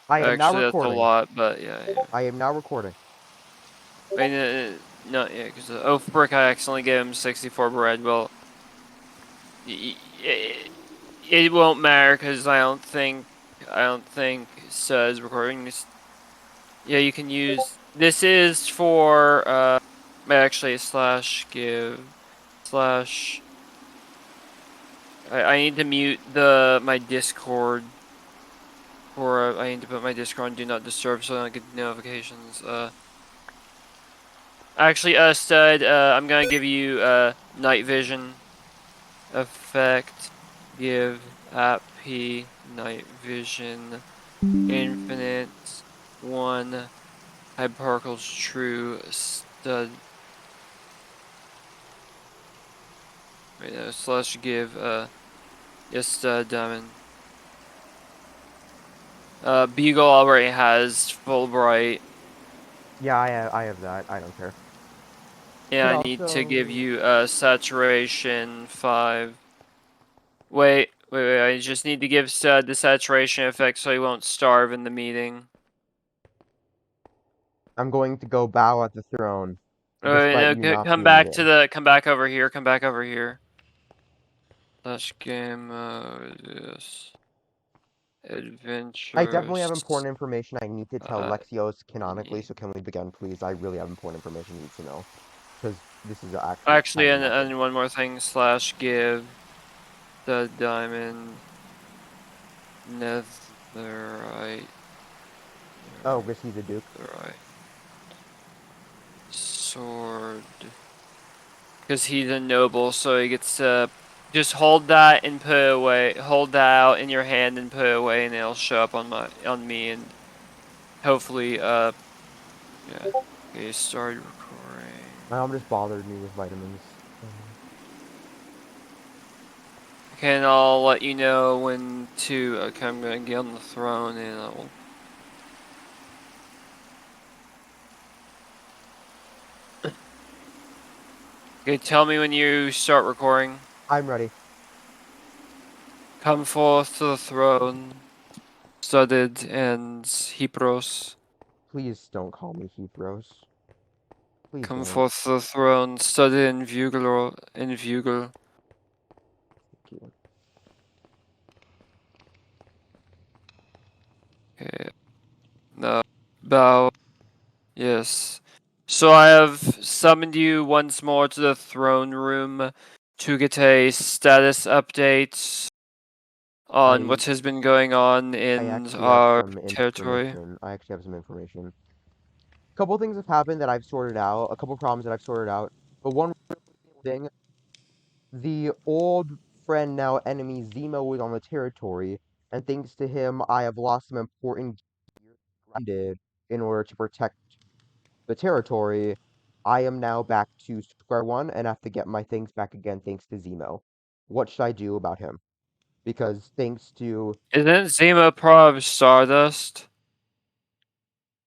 I am now Actually, that's a recording. lot, but yeah. I am now recording. I mean, no, yeah, because Oath Brick, I accidentally gave him 64 bread. Well, it won't matter because I don't think says recording this. Yeah, you can use this is for actually slash give slash. I need to mute my Discord. Or I need to put my Discord on Do Not Disturb so I don't get notifications. Actually, Stud, I'm gonna give you night vision effect. Give app P night vision infinite 1 hyperparticles true stud. Wait, no, slash give yes stud diamond. Beagle already has full bright. Yeah, I have that. I don't care. And Can I need to give also. you saturation 5. Wait, I just need to give Stud the saturation effect so he won't starve in the meeting. I'm going to go bow at the throne, Wait, despite no, you not come being back there. come back over here, come back over here. Slash game mode, yes. I definitely Adventures. have important information I need to tell Uh, Lexios canonically, so can we begin, please? I really have important information he needs to know. Because this is actually Actually, kind of massive. and one more thing, slash give the diamond netherite. Oh, because he's a duke. Netherite sword. Because he's a noble, so he gets to just hold that and put it away. Hold that out in your hand and put it away, and it'll show up on me, and hopefully, yeah. Okay, started recording. My mom just bothered me with vitamins. Okay, and I'll let you know when to. Okay, I'm gonna get on the throne, and I'll. Okay, tell me when you start recording. I'm ready. Come forth to the throne, studded and Hipros. Please don't call me Hebrews. Please Come don't. forth to the throne, studded in Vugel. Thank you. Okay, no. Bow. Yes. So I have summoned you once more to the throne room to get a status update on I what has been going on I in actually have our some territory. information. I actually have some information. A couple things have happened that I've sorted out. A couple problems that I've sorted out. But one thing, the old friend now enemy Zemo is on the territory, and thanks to him, I have lost some important gear grounded in order to protect the territory. I am now back to square one and have to get my things back again thanks to Zemo. What should I do about him? Because thanks to Isn't Zima part of Stardust?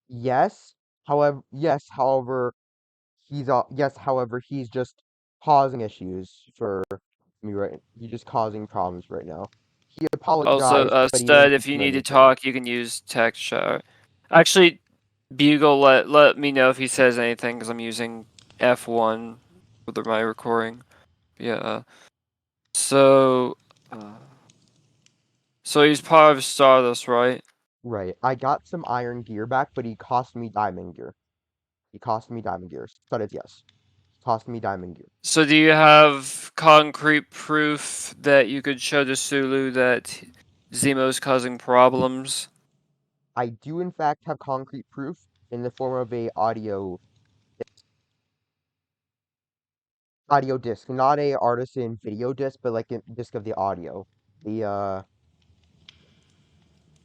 yes, however, he's just causing issues for me right. He's just causing problems right now. He Also, apologized, but he Stud, didn't if you do need to anything. talk, you can use text chat. Actually, Bugle, let me know if he says anything, because I'm using F1 for my recording. Yeah, so... Uh, so he's part of Stardust, right? Right. I got some iron gear back, but he cost me diamond gear. He cost me diamond gear. So it's yes. Cost me diamond gear. So do you have concrete proof that you could show to Sulu that Zemo's causing problems? I do in fact have concrete proof in the form of a audio disc, not a artisan video disc, but like a disc of the audio. The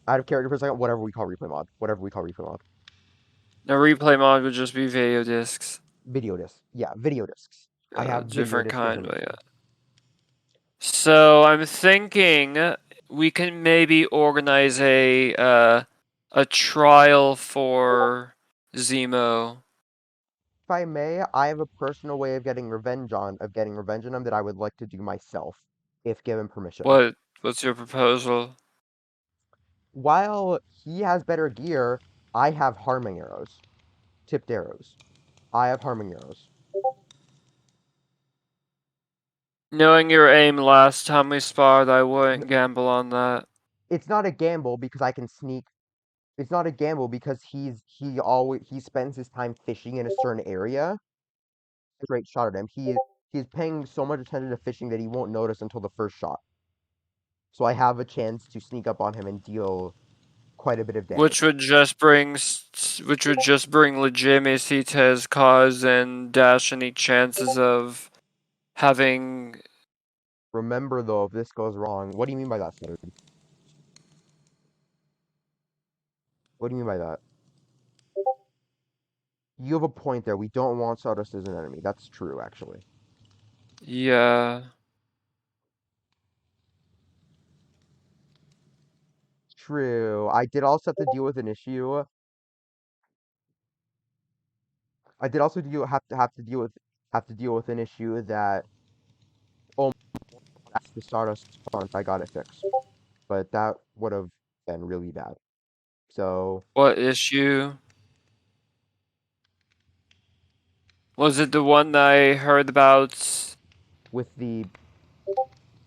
out of character for a second, whatever we call replay mod. Whatever we call replay mod. No, replay mod would just be video discs. Video disc. Yeah, video discs. I have video Different disc kind, but information. yeah. So I'm thinking we can maybe organize a trial for Zemo. If I may, I have a personal way of getting revenge on him that I would like to do myself, if given permission. What's your proposal? while he has better gear, I have harming arrows, tipped arrows. I have harming arrows. Knowing your aim last time we sparred, I wouldn't gamble on that. It's not a gamble because I can sneak. It's not a gamble because he spends his time fishing in a certain area. Straight shot at him. He's paying so much attention to fishing that he won't notice until the first shot. So I have a chance to sneak up on him and deal quite a bit of Which damage. would just bring legitimacy to his cause and dash any chances of having. Remember though, if this goes wrong, what do you mean by that, Saturday? What do you mean by that? You have a point there. We don't want Stardust as an enemy. That's true, actually. Yeah. True. I did also have to deal with an issue. I did also have to deal with an issue that almost the Stardust spawned. I got it fixed, but that would have been really bad. So What issue? Was it the one that I heard about with the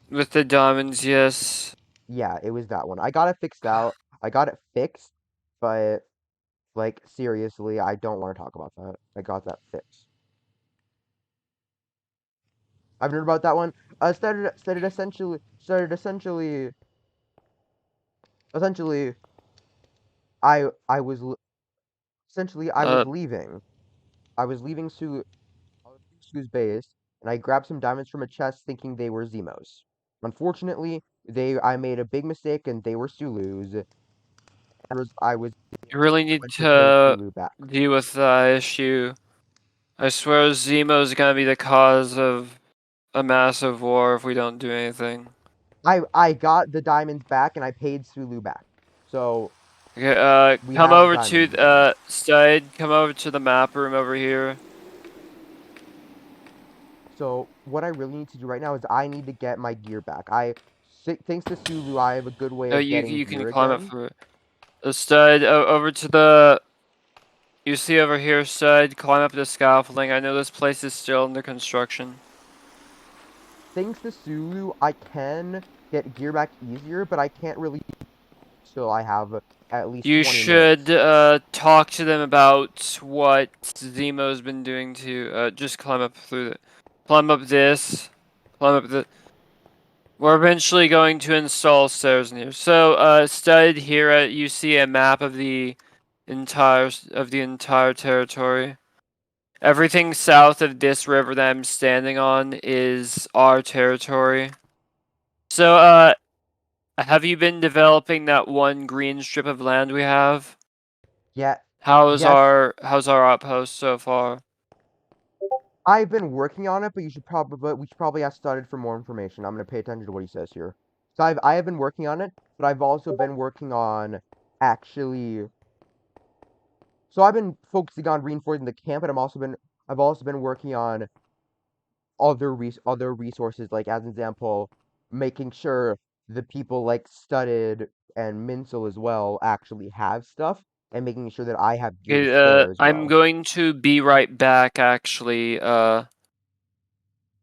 with the diamonds? Yes. yeah, it was that one. I got it fixed out. I got it fixed, but like seriously, I don't want to talk about that. I got that fixed. I've heard about that one. Essentially I was essentially I was Uh, leaving. I was leaving Sue's base, and I grabbed some diamonds from a chest thinking they were Zemos. Unfortunately, they I made a big mistake and they were Sulu's. I was you really need went to pay to Sulu back. deal with that issue. I swear Zemo's gonna be the cause of a massive war if we don't do anything. I got the diamonds back and I paid Sulu back. So Okay, we come have over diamonds to, again. Stud, come over to the map room over here. So what I really need to do right now is I need to get my gear back. Thanks to Sulu, I have a good way Oh, of you getting you can gear climb up again. for it. Stud, over to the, you see over here, Stud, climb up the scaffolding. I know this place is still under construction. Thanks to Sulu, I can get gear back easier, but I can't really till I have at least You 20 should, minutes. talk to them about what Zemo's been doing to, just climb up through the, climb up this, climb up the, we're eventually going to install stairs in here. So, Stud, here you see a map of the entire territory. Everything south of this river that I'm standing on is our territory. So, have you been developing that one green strip of land we have? Yeah, How's yes, how's our outpost so far? I've been working on it, but we should probably ask Studded for more information. I'm gonna pay attention to what he says here. So I have been working on it, but I've also been working on actually. So I've been focusing on reinforcing the camp, and I've also been working on other resources, like as an example, making sure the people like Studded and Minsel as well actually have stuff, and making sure that I have gear to Okay, spare as I'm well. going to be right back actually.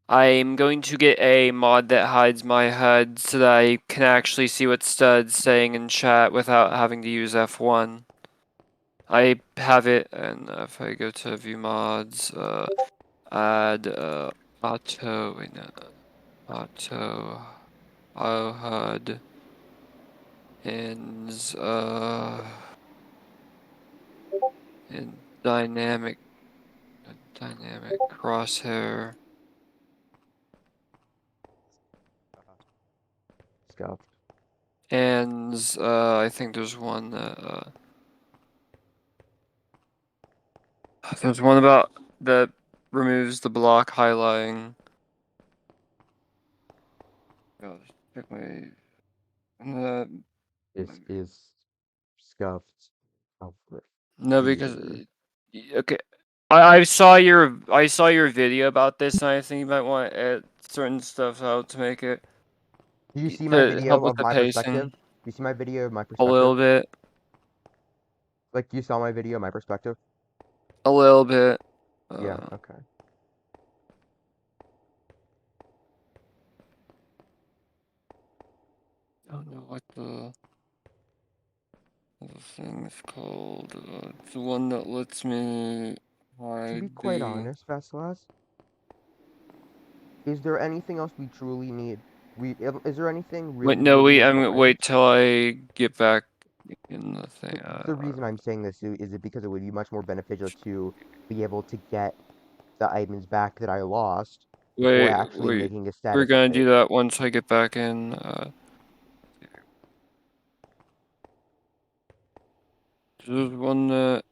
I'm going to get a mod that hides my HUD so that I can actually see what Stud's saying in chat without having to use F1. I have it, and if I go to view mods, add, auto, wait, no, auto, HUD, and, and dynamic crosshair. Stuff. And I think there's one that there's one about that removes the block highlighting. Gosh, check my uh, Is scuffed Alfred no, because here. okay, I saw your video about this, and I think you might want to add certain stuff out to make it Do you see my to help video with of the my pacing. perspective? You see my video, my A perspective? little bit. Like, you saw my video, my perspective? A little bit. Yeah, okay. I don't know what the thing's called. It's the one that lets me To be hide quite the. honest, Vasilas, is there anything else we truly need? Is there anything Wait, really no, we I'm gonna require? wait till I get back in the thing. The reason I'm saying this is it because it would be much more beneficial to be able to get the items back that I lost before Wait, actually making a we're status gonna do update. that once I get back in. There's one that.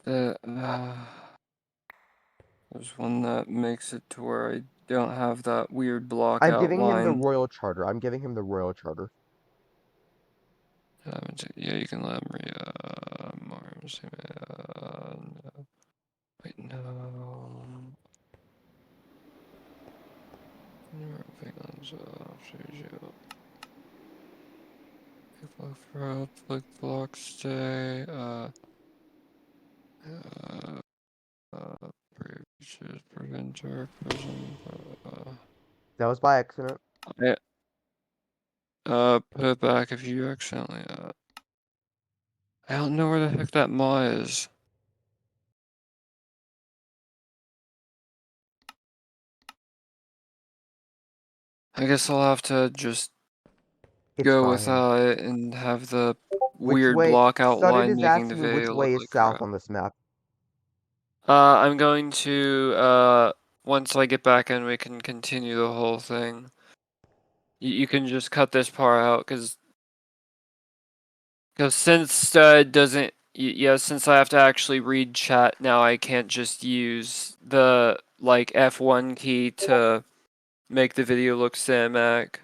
That there's one that makes it to where I don't have that weird block I'm giving him the outlined. Royal Charter. I'm giving him the Royal Charter. Yeah, you can let me. Mars. No. Wait, no. Like block stay. Breaches, preventer, prison. That was by accident. Yeah. Put it back if you accidentally. I don't know where the heck that maw is. I guess I'll have to just It's go fine. without it and have the Which weird way? block Studded outline is making the asking me which video way look is like south crap. on this map. I'm going to, once I get back in, we can continue the whole thing. You can just cut this part out, because since Stud doesn't, yeah, since I have to actually read chat now, I can't just use the, like, F1 key to make the video look cinematic.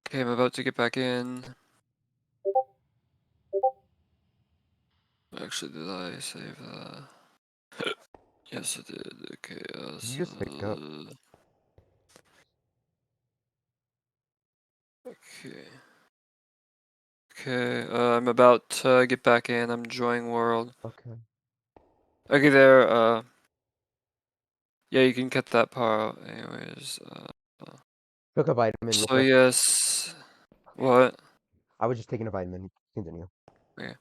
Okay, I'm about to get back in. Actually, did I save that? Yes, I did. Okay, Did you just pick up? okay. Okay, I'm about to get back in. I'm enjoying world. Okay. Okay, there, yeah, you can cut that part out anyways. Took a vitamin real So quick. yes, what? I was just taking a vitamin. Continue. Okay.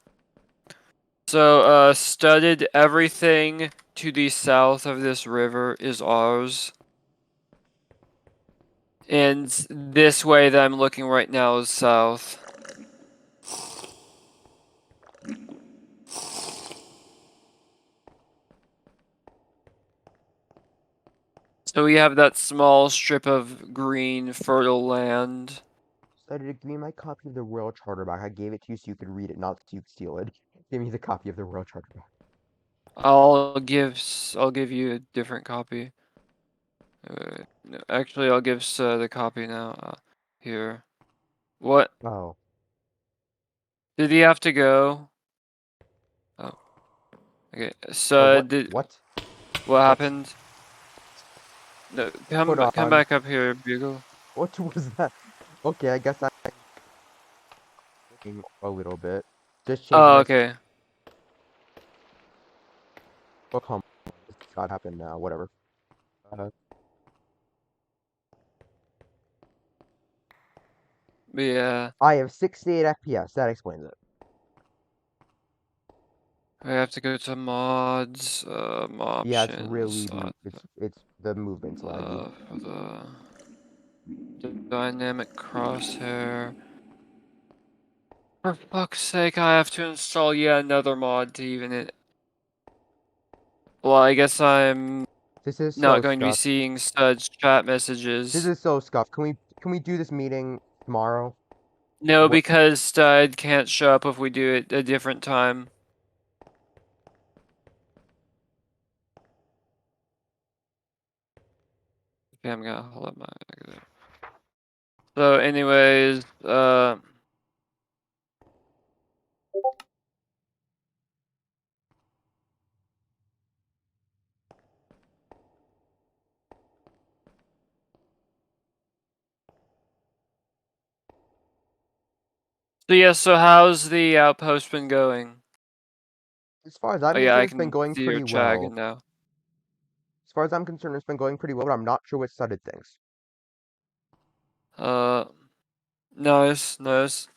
So, studded everything to the south of this river is ours. And this way that I'm looking right now is south. So we have that small strip of green, fertile land. Studded, give me my copy of the Royal Charter back. I gave it to you so you could read it, not so you could steal it. Give me the copy of the Royal Charter back. I'll give you a different copy. No, actually, I'll give the copy now. Here. What? Oh. Did he have to go? Oh. Okay. Oh, So what? did What? what What? happened? No, Hold come on. back up here, Bugle. What was that? Okay, I guess I'm looking a little bit. Just changing Oh, my okay. book home. This got happened now. Whatever. Uh, But yeah, I have 68 FPS. That explains it. I have to go to mods, Yeah, it's options, really it's the movement's laggy. for the dynamic crosshair. For fuck's sake, I have to install yet another mod to even it. Well, I guess I'm This is not so going to be scuffed. seeing Stud's chat This messages. is so scuffed. Can we do this meeting tomorrow? No, What? because Stud can't show up if we do it a different time. Okay, I'm gonna hold up my. So, anyways, So yeah, so how's the outpost been going? As far as Oh I'm yeah, I concerned, it's been can going see your pretty dragon well. now. As far as I'm concerned, it's been going pretty well, but I'm not sure what started things. Uh, nice, nice.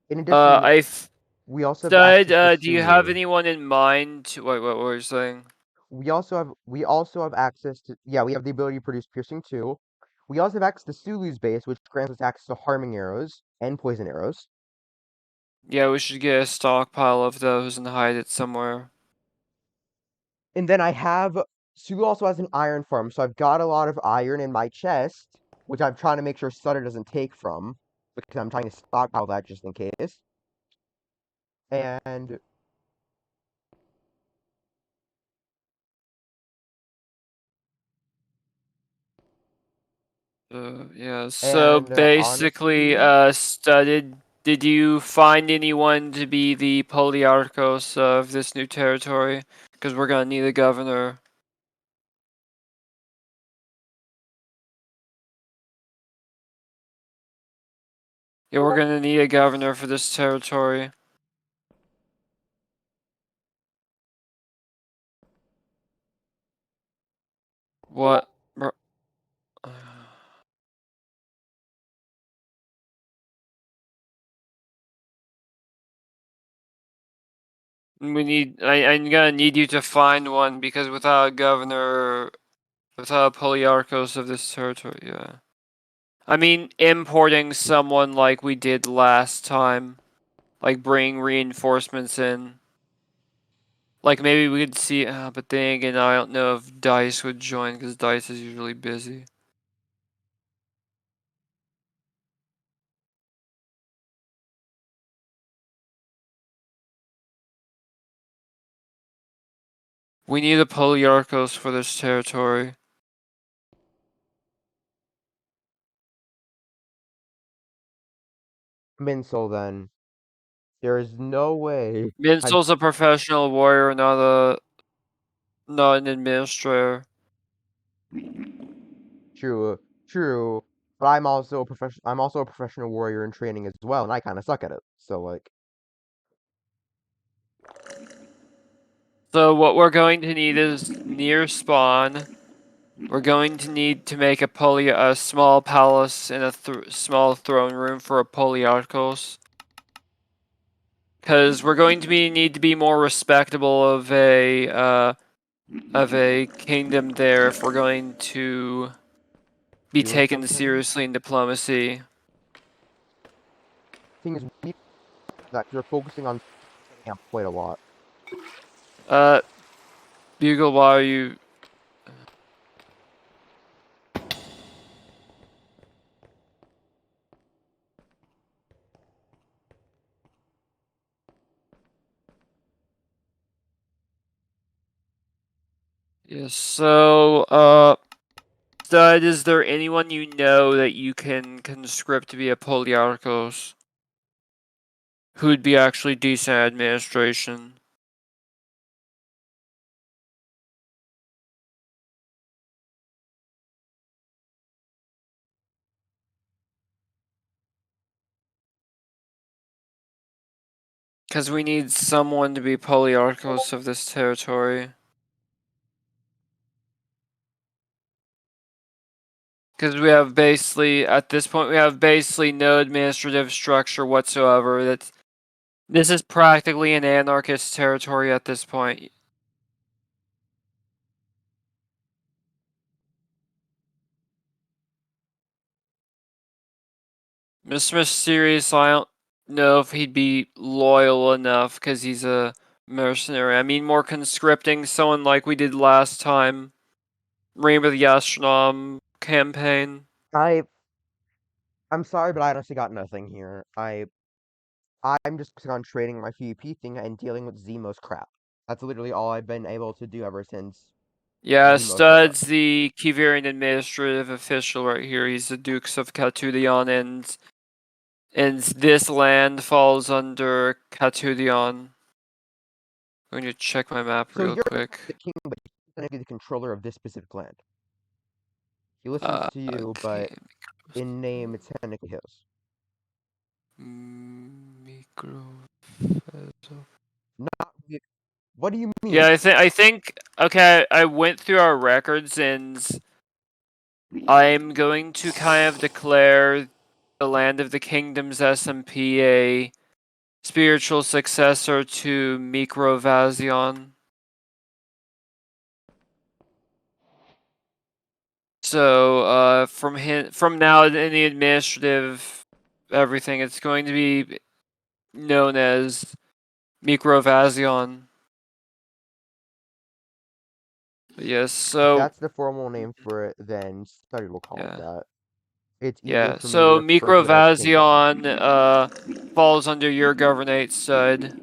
In addition, I we also have Stud, access to do you have Sulu. anyone in mind? Wait, what were you saying? We also have access to, yeah, we have the ability to produce piercing too. We also have access to Sulu's base, which grants us access to harming arrows and poison arrows. Yeah, we should get a stockpile of those and hide it somewhere. And then Sulu also has an iron farm, so I've got a lot of iron in my chest, which I'm trying to make sure Sutter doesn't take from, because I'm trying to stockpile that just in case. And Yeah, so and basically, honestly, Studded, did you find anyone to be the Polyarchos of this new territory? Because we're gonna need a governor. Yeah, we're gonna need a governor for this territory. What? I'm gonna need you to find one because without a governor, without a Polyarchos of this territory, yeah. I mean, importing someone like we did last time, like bring reinforcements in. Like maybe we could see, but then again, I don't know if Dice would join because Dice is usually busy. We need a Polyarchos for this territory. Minsel, then there is no way I'm Minsel's a professional warrior, not an administrator. true, true, but I'm also a professional warrior in training as well, and I kind of suck at it. So like, So what we're going to need is near spawn. We're going to need to make a small palace and a small throne room for a Polyarchos. Because we're going to need to be more respectable of a kingdom there if we're going to be doing taken something. seriously in diplomacy. Thing is, we that you're focusing on setting up quite a lot. Uh, Bugle, why are you? Yes. So, Stud, is there anyone you know that you can conscript to be a Polyarchos who'd be actually decent at administration? Because we need someone to be Polyarchos of this territory. Because we have basically, at this point, we have basically no administrative structure whatsoever. This is practically an anarchist territory at this point. Mr. Mysterious, I don't know if he'd be loyal enough because he's a mercenary. I mean, more conscripting someone like we did last time. Rainbow the Astronome campaign. I I'm sorry, but I honestly got nothing here. I'm just focusing on trading my PvP thing and dealing with Zemo's crap. That's literally all I've been able to do ever since Yeah, Zemo showed up. Stud's the Kiverion administrative official right here. He's the Dukes of Catudion, and this land falls under Catudion. I'm going to check my map So real you're quick. the king, but he's gonna be the controller of this specific land. He listens to you, Okay. but in name, it's technically his. Micro. Not. What do you mean? Yeah, I think okay, I went through our records and I'm going to kind of declare the Land of the Kingdoms SMP a spiritual successor to Microvasion. So, from now in the administrative everything, it's going to be known as Microvasion. Yes, If so that's the formal name for it, then study will call it yeah. that. It's easier Yeah, for me to so refer to it as kingdoms. Microvasion falls under your governorate stud.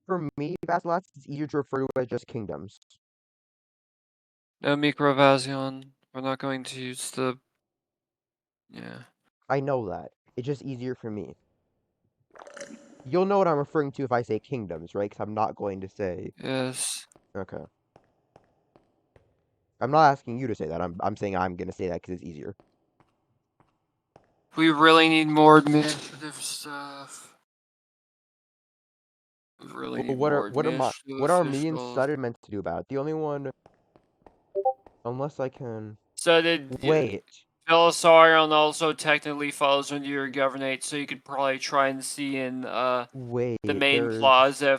For me, Vasilats, it's easier to refer to it as just kingdoms. No Microvasion. We're not going to use the yeah. I know that. It's just easier for me. You'll know what I'm referring to if I say kingdoms, right? Because I'm not going to say. Yes. Okay. I'm not asking you to say that. I'm saying I'm going to say that because it's easier. We really need more administrative stuff. We really Well, need more administrative what are me and officials. Sutter meant to do about it? The only one, unless I can So did wait, Belisarion also technically falls under your governorate, so you could probably try and see in wait. the main plaza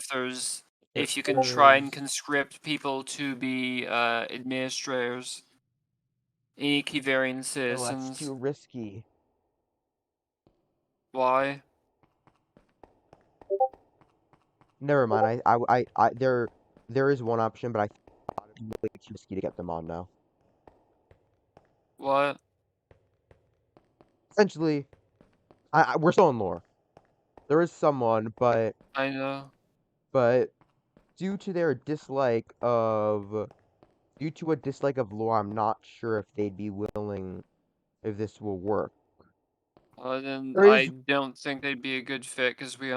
if you can try and There's. conscript people to be administrators. Any Kiverion Oh, that's citizens. too risky. Why? Never mind. There is one option, but I thought it's way too risky to get them on now. What? Essentially, we're still in lore. There is someone, I know. but due to their dislike of due to a dislike of lore, I'm not sure if they'd be willing if this will work. Then There I is don't think they'd be a good fit because there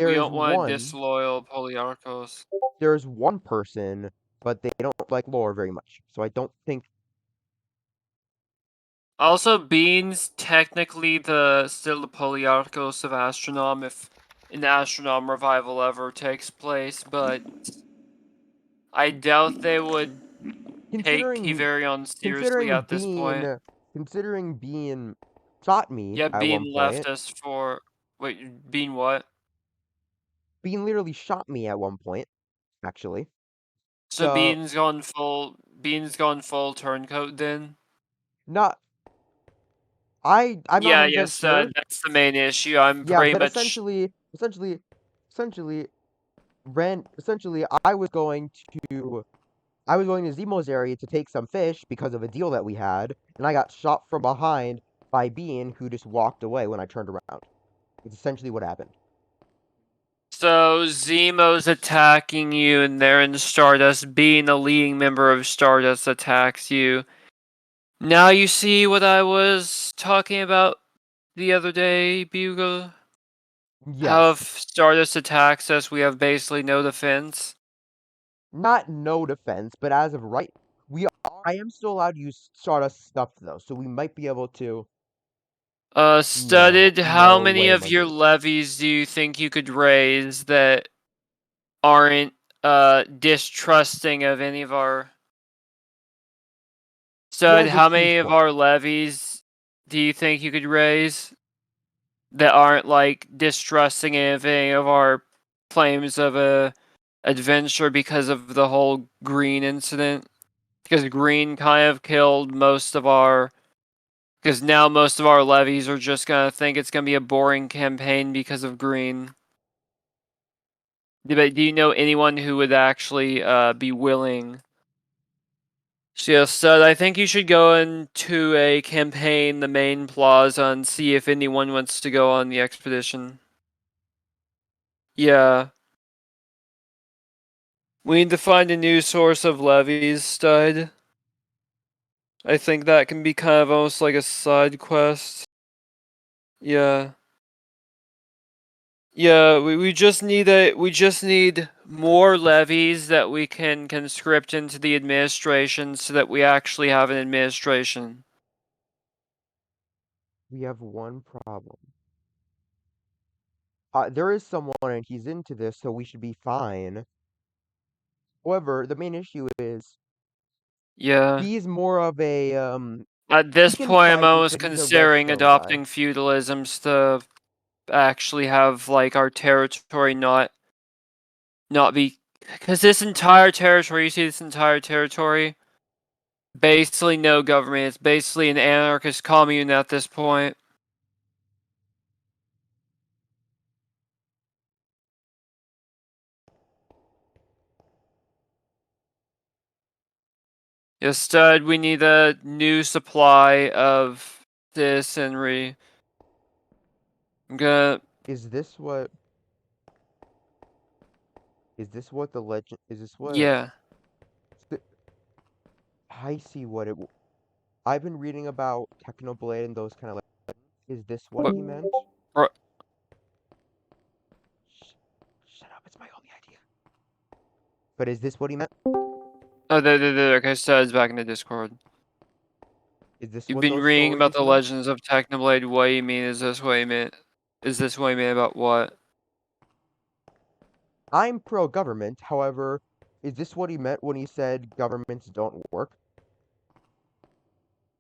we is don't want one disloyal Polyarchos. there's one person, but they don't like lore very much. So I don't think Also, Bean's technically still the Polyarchos of Astronome if an Astronome revival ever takes place, but I doubt they would take considering Kiverion seriously considering at this point. being considering being shot me Yeah, at one Bean left point. us for wait, Bean what? Bean literally shot me at one point, actually. So So Bean's gone full turncoat then? not I'm not Yeah, 100% yes, sure. that's the main issue. I'm Yeah, pretty but much essentially essentially I was going to Zemo's area to take some fish because of a deal that we had, and I got shot from behind by Bean, who just walked away when I turned around. It's essentially what happened. so Zemo's attacking you and they're in Stardust. Being a leading member of Stardust attacks you. Now you see what I was talking about the other day, Bugle? How if Yes. Stardust attacks us, we have basically no defense. Not no defense, but as of right, I am still allowed to use Stardust stuff though, so we might be able to. No, Studded, how no many way am of I your doing. levies do you think you could raise that aren't distrusting of any of our Stud, Here's a how huge many of point. our levies do you think you could raise that aren't like distrusting of any of our claims of a adventure because of the whole Green incident? Because Green kind of killed most of our. Because now most of our levies are just gonna think it's gonna be a boring campaign because of Green. Do you know anyone who would actually be willing? So yeah, Stud, I think you should go into a campaign, the main plaza, and see if anyone wants to go on the expedition. Yeah. We need to find a new source of levies, Stud. I think that can be kind of almost like a side quest. Yeah. Yeah, we just need more levies that we can conscript into the administration so that we actually have an administration. We have one problem. There is someone and he's into this, so we should be fine. However, the main issue is Yeah. he's more of a At he this can point, I'm fight, almost but he's a considering redstone guy. adopting feudalism to actually have like our territory not be, because this entire territory, you see this entire territory, basically no government. It's basically an anarchist commune at this point. Instead, we need a new supply of this and I'm gonna. Is this what the legend is this what Yeah. I see what I've been reading about Technoblade and those kind of is this what What? he meant? Sh- Shut up, it's my only idea. But is this what he meant? Oh, there. Okay, so it's back in the Discord. Is this You've what been those reading about stories the meant? legends of Technoblade. What do you mean? Is this what you meant? Is this what you mean about what? I'm pro-government, however, is this what he meant when he said governments don't work?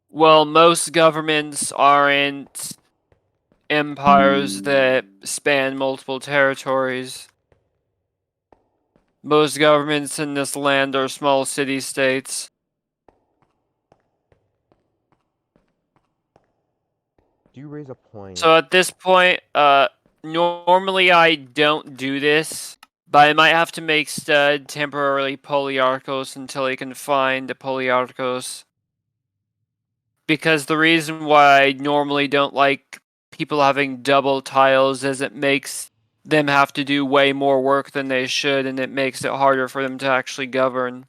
Well, most governments aren't empires that span multiple territories. Most governments in this land are small city-states. Do you raise a point? So at this point, normally I don't do this, but I might have to make Stud temporarily Polyarchos until he can find a Polyarchos. Because the reason why I normally don't like people having double tiles is it makes them have to do way more work than they should, and it makes it harder for them to actually govern.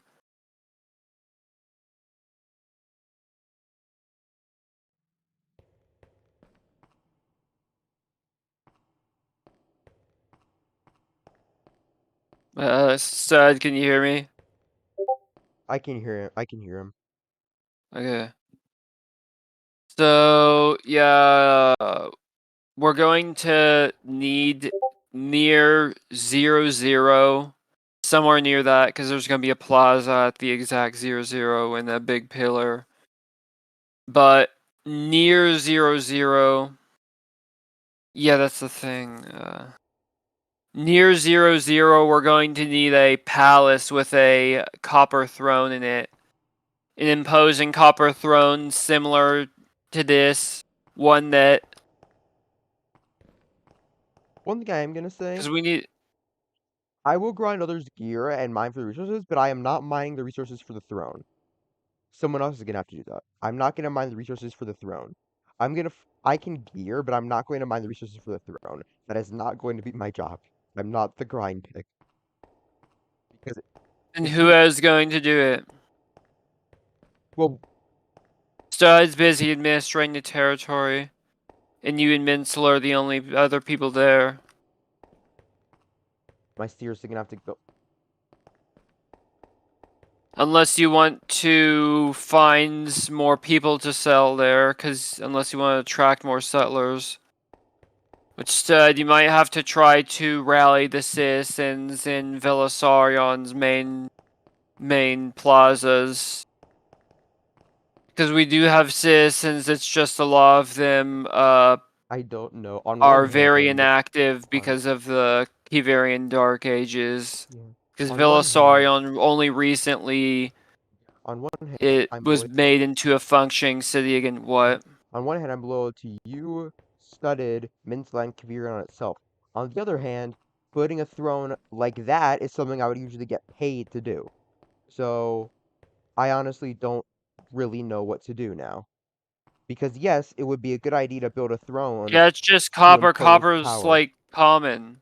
Stud, can you hear me? I can hear him. I can hear him. Okay. So, yeah, we're going to need near 0, 0, somewhere near that, because there's going to be a plaza at the exact 0, 0 and a big pillar. But near 0, 0, yeah, that's the thing. Near 0, 0, we're going to need a palace with a copper throne in it. An imposing copper throne similar to this. One that, One thing I am gonna say, because we need, I will grind others' gear and mine for the resources, but I am not mining the resources for the throne. Someone else is gonna have to do that. I'm not gonna mine the resources for the throne. I can gear, but I'm not going to mine the resources for the throne. That is not going to be my job. I'm not the grind pick. Because and if who we, is going to do it? well, Stud's busy administering the territory, and you and Minsel are the only other people there. am I seriously gonna have to go? Unless you want to find more people to sell there, because unless you want to attract more settlers. Which Stud, you might have to try to rally the citizens in Velisarion's main plazas. Because we do have citizens, it's just a lot of them I don't know. On one are very hand, inactive on because of the Kiverion Dark Ages. yeah, Because on one hand, Velisarion only recently on one hand, it I'm was loyal. made into a functioning city again. What? On one hand, I'm loyal to you, studded, Minsland, Kiverion on itself. On the other hand, putting a throne like that is something I would usually get paid to do. So I honestly don't really know what to do now. Because yes, it would be a good idea to build a throne Yeah, it's just to copper. impose Copper's power. like common.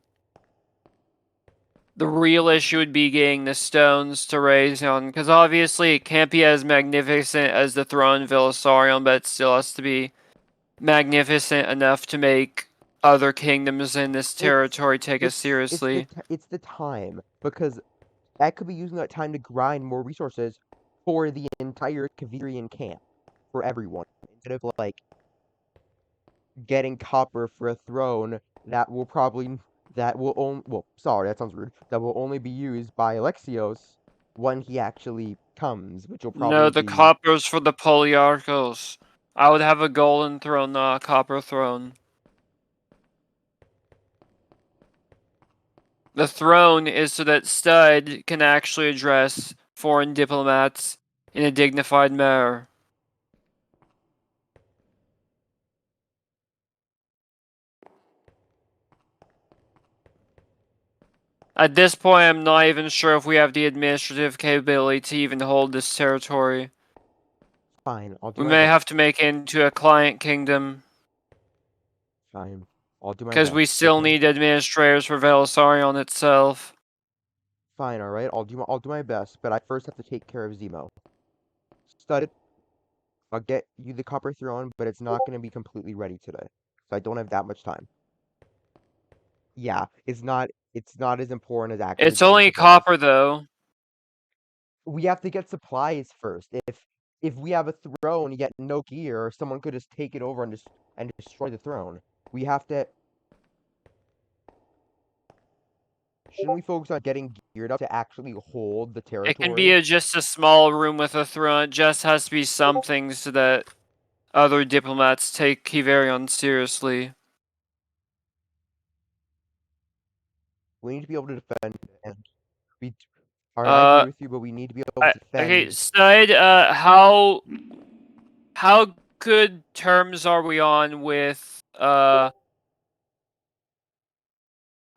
The real issue would be getting the stones to raise on, because obviously it can't be as magnificent as the throne of Velisarion, but it still has to be magnificent enough to make other kingdoms in this It's territory take us it's seriously. it's the time because I could be using that time to grind more resources for the entire Kavirian camp for everyone instead of like getting copper for a throne that will probably that will only sorry, that sounds rude. That will only be used by Alexios when he actually comes, which will No, probably the be copper's for the Polyarchos. I would have a golden throne, not a copper throne. The throne is so that Stud can actually address foreign diplomats in a dignified manner. At this point, I'm not even sure if we have the administrative capability to even hold this territory. fine. I'll do We my may best. have to make it into a client kingdom, Fine. I'll do my because we best. still Okay. need administrators for Velisarion itself. Fine. All right. I'll do my best, but I first have to take care of Zemo. Studded. I'll get you the copper throne, but it's not going to be completely ready today, so I don't have that much time. Yeah, it's not as important as actually It's getting only supplies. copper, though. We have to get supplies first. If we have a throne yet no gear, someone could just take it over and destroy the throne. We have to. Shouldn't we focus on getting geared up to actually hold the It can be territory? just a small room with a throne. It just has to be something so that other diplomats take Kiverion seriously. We need to be able to defend, and we. All right, I agree Uh, with you, but we need to be able to okay, defend. Side, how good terms are we on with, uh,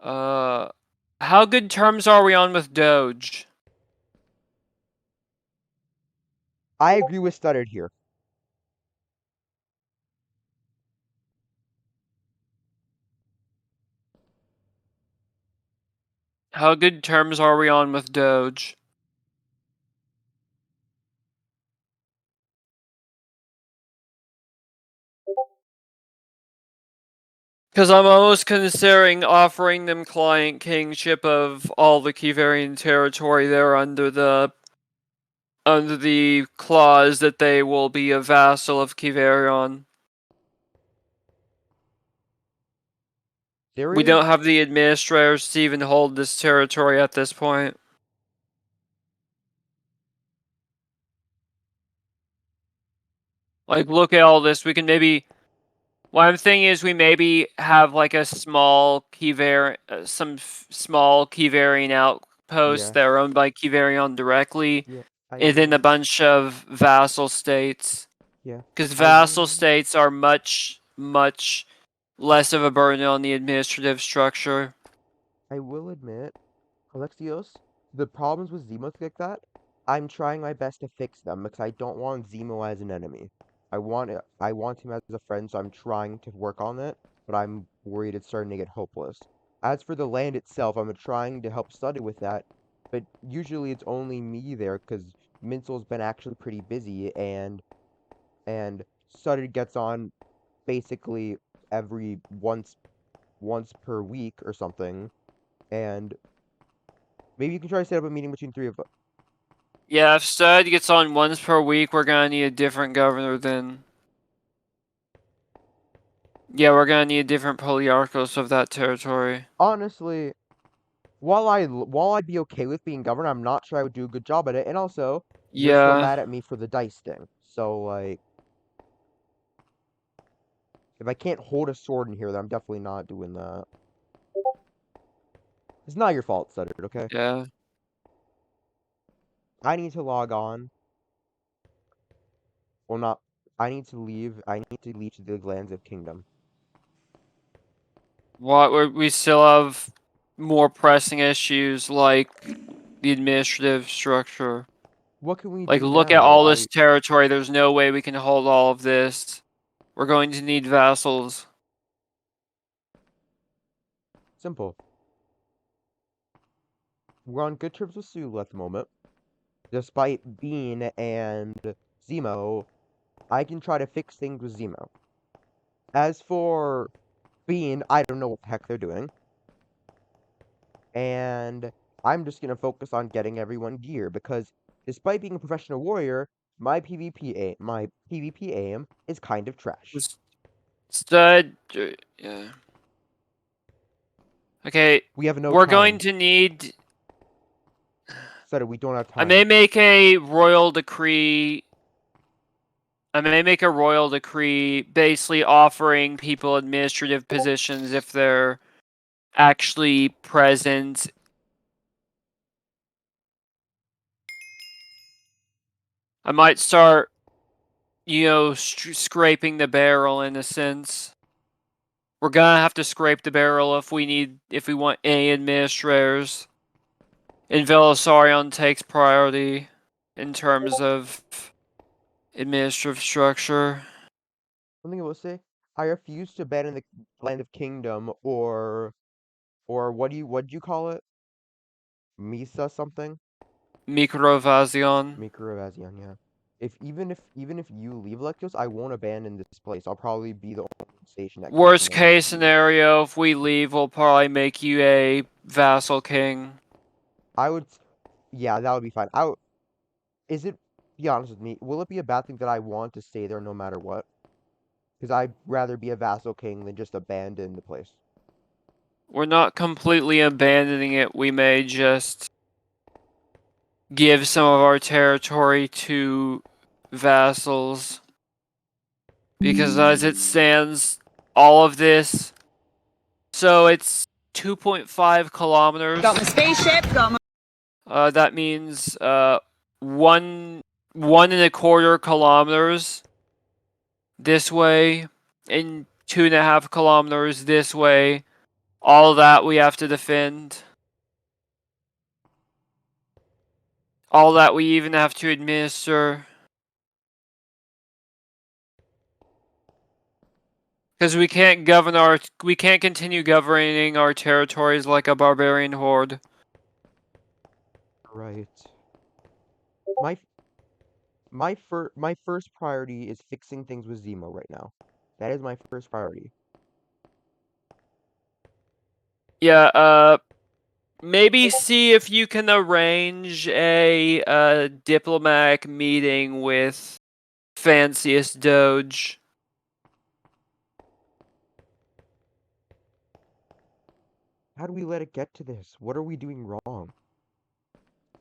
how good terms are we on with Doge? I agree with Studdard here. How good terms are we on with Doge? Because I'm almost considering offering them client kingship of all the Kiverian territory there under the clause that they will be a vassal of Kiverion. There We is don't have the administrators to even hold this territory at this point. Like, look at all this. We can maybe. What I'm thinking is we maybe have like a small small Kiverian outposts that yes, are owned by Kiverion directly, yeah. I and then a will. bunch of vassal states. Yeah, Because I vassal will. states are much less of a burden on the administrative structure. I will admit, Alexios, the problems with Zemo like that, I'm trying my best to fix them because I don't want Zemo as an enemy. I want him as a friend, so I'm trying to work on it, but I'm worried it's starting to get hopeless. As for the land itself, I'm trying to help study with that, but usually it's only me there because Minsel's been actually pretty busy and study gets on basically every once per week or something, and maybe you can try to set up a meeting between three of us. Yeah, if Stud gets on once per week, we're gonna need a different governor then. Yeah, we're gonna need a different Polyarchos of that territory. Honestly, while I'd be okay with being governor, I'm not sure I would do a good job at it. And also, you're still Yeah, mad at me for the dice thing. So like, if I can't hold a sword in here, then I'm definitely not doing that. It's not your fault, Sutter. Okay. yeah. I need to log on. Well, not. I need to leave. I need to leave to the lands of kingdom. What we still have more pressing issues like the administrative structure. What can we Like, do look at now? all this territory. There's no way we can hold all of this. We're going to need vassals. Simple. We're on good terms with Sulu at the moment. Despite Bean and Zemo, I can try to fix things with Zemo. As for Bean, I don't know what the heck they're doing. And I'm just gonna focus on getting everyone gear because despite being a professional warrior, my PvP aim is kind of trash. Stud. Yeah. Okay, We have no we're going time. to need. Said it, we don't have I may time. make a royal decree. I may make a royal decree basically offering people administrative positions if they're actually present. I might start, scraping the barrel in a sense. We're gonna have to scrape the barrel if we want any administrators. And Velisarion takes priority in terms of administrative structure. One thing I will say, I refuse to ban in the land of kingdom or what do you call it? Misa something? Microvasion. Mikurovazian, yeah. If you leave Lectos, I won't abandon this place. I'll probably be the only station that can Worst command case tribute. scenario, if we leave, we'll probably make you a vassal king. I would, yeah, that would be fine. Is it, be honest with me, will it be a bad thing that I want to stay there no matter what? Because I'd rather be a vassal king than just abandon the place. We're not completely abandoning it. We may just give some of our territory to vassals. Because as it stands, all of this. So it's 2.5 kilometers. Got my spaceship, got my. That means one and a quarter kilometers this way, and 2.5 kilometers this way. All that we have to defend. All that we even have to administer. Because we can't continue governing our territories like a barbarian horde. Right. My first priority is fixing things with Zemo right now. That is my first priority. Yeah, maybe see if you can arrange a diplomatic meeting with Fanciest Doge. How do we let it get to this? What are we doing wrong?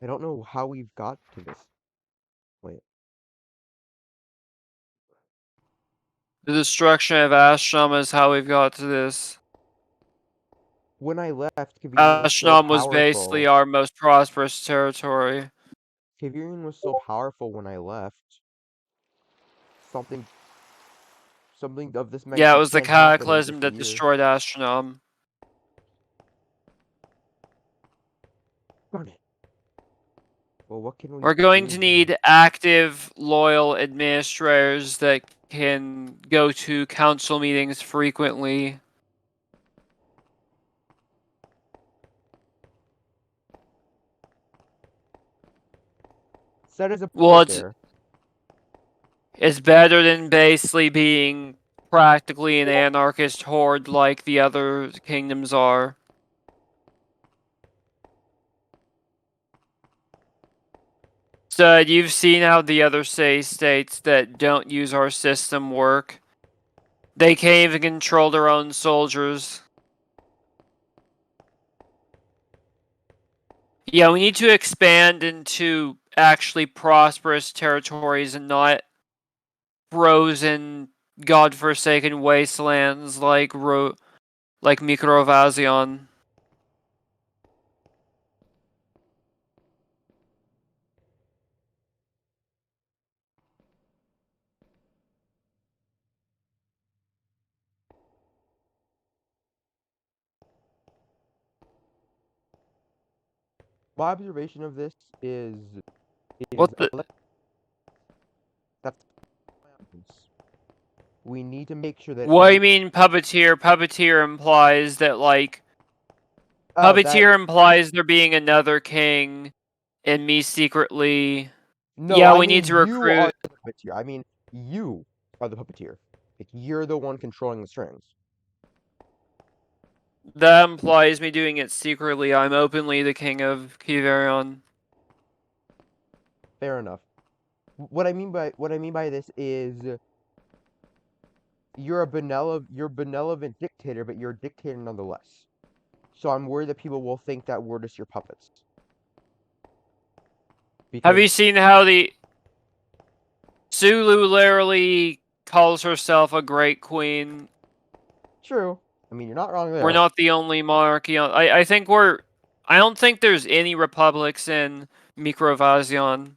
I don't know how we've got to this. Wait. The destruction of Ashram is how we've got to this. When I left, Kiverion was so Ashram was basically powerful. our most prosperous territory. Kiverion was so powerful when I left. Something something of this Yeah, it magnitude was the can't happen in cataclysm just a that year. destroyed Ashram. Darn it. Well, what can we We're going do to here? need active, loyal administrators that can go to council meetings frequently. Set as a Well, point there. it's better than basically being practically an anarchist horde like the other kingdoms are. So you've seen how the other states that don't use our system work. They can't even control their own soldiers. Yeah, we need to expand into actually prosperous territories and not frozen, godforsaken wastelands like Mikrovasion. My observation of this is What the? that's we need to make sure that What do you every mean puppeteer? Puppeteer implies that that Puppeteer implies there being another king, and me secretly. no, Yeah, I we need mean to you are recruit. the puppeteer. I mean you are the puppeteer. Like you're the one controlling the strings. That implies me doing it secretly. I'm openly the king of Kiverion. Fair enough. What I mean by this you're a benevolent dictator, but you're a dictator nonetheless. So I'm worried that people will think that we're just your puppets. Have Because you seen how the Sulu literally calls herself a great queen? true. I mean, you're not wrong We're there. not the only monarchy. I think we're. I don't think there's any republics in Microvasion.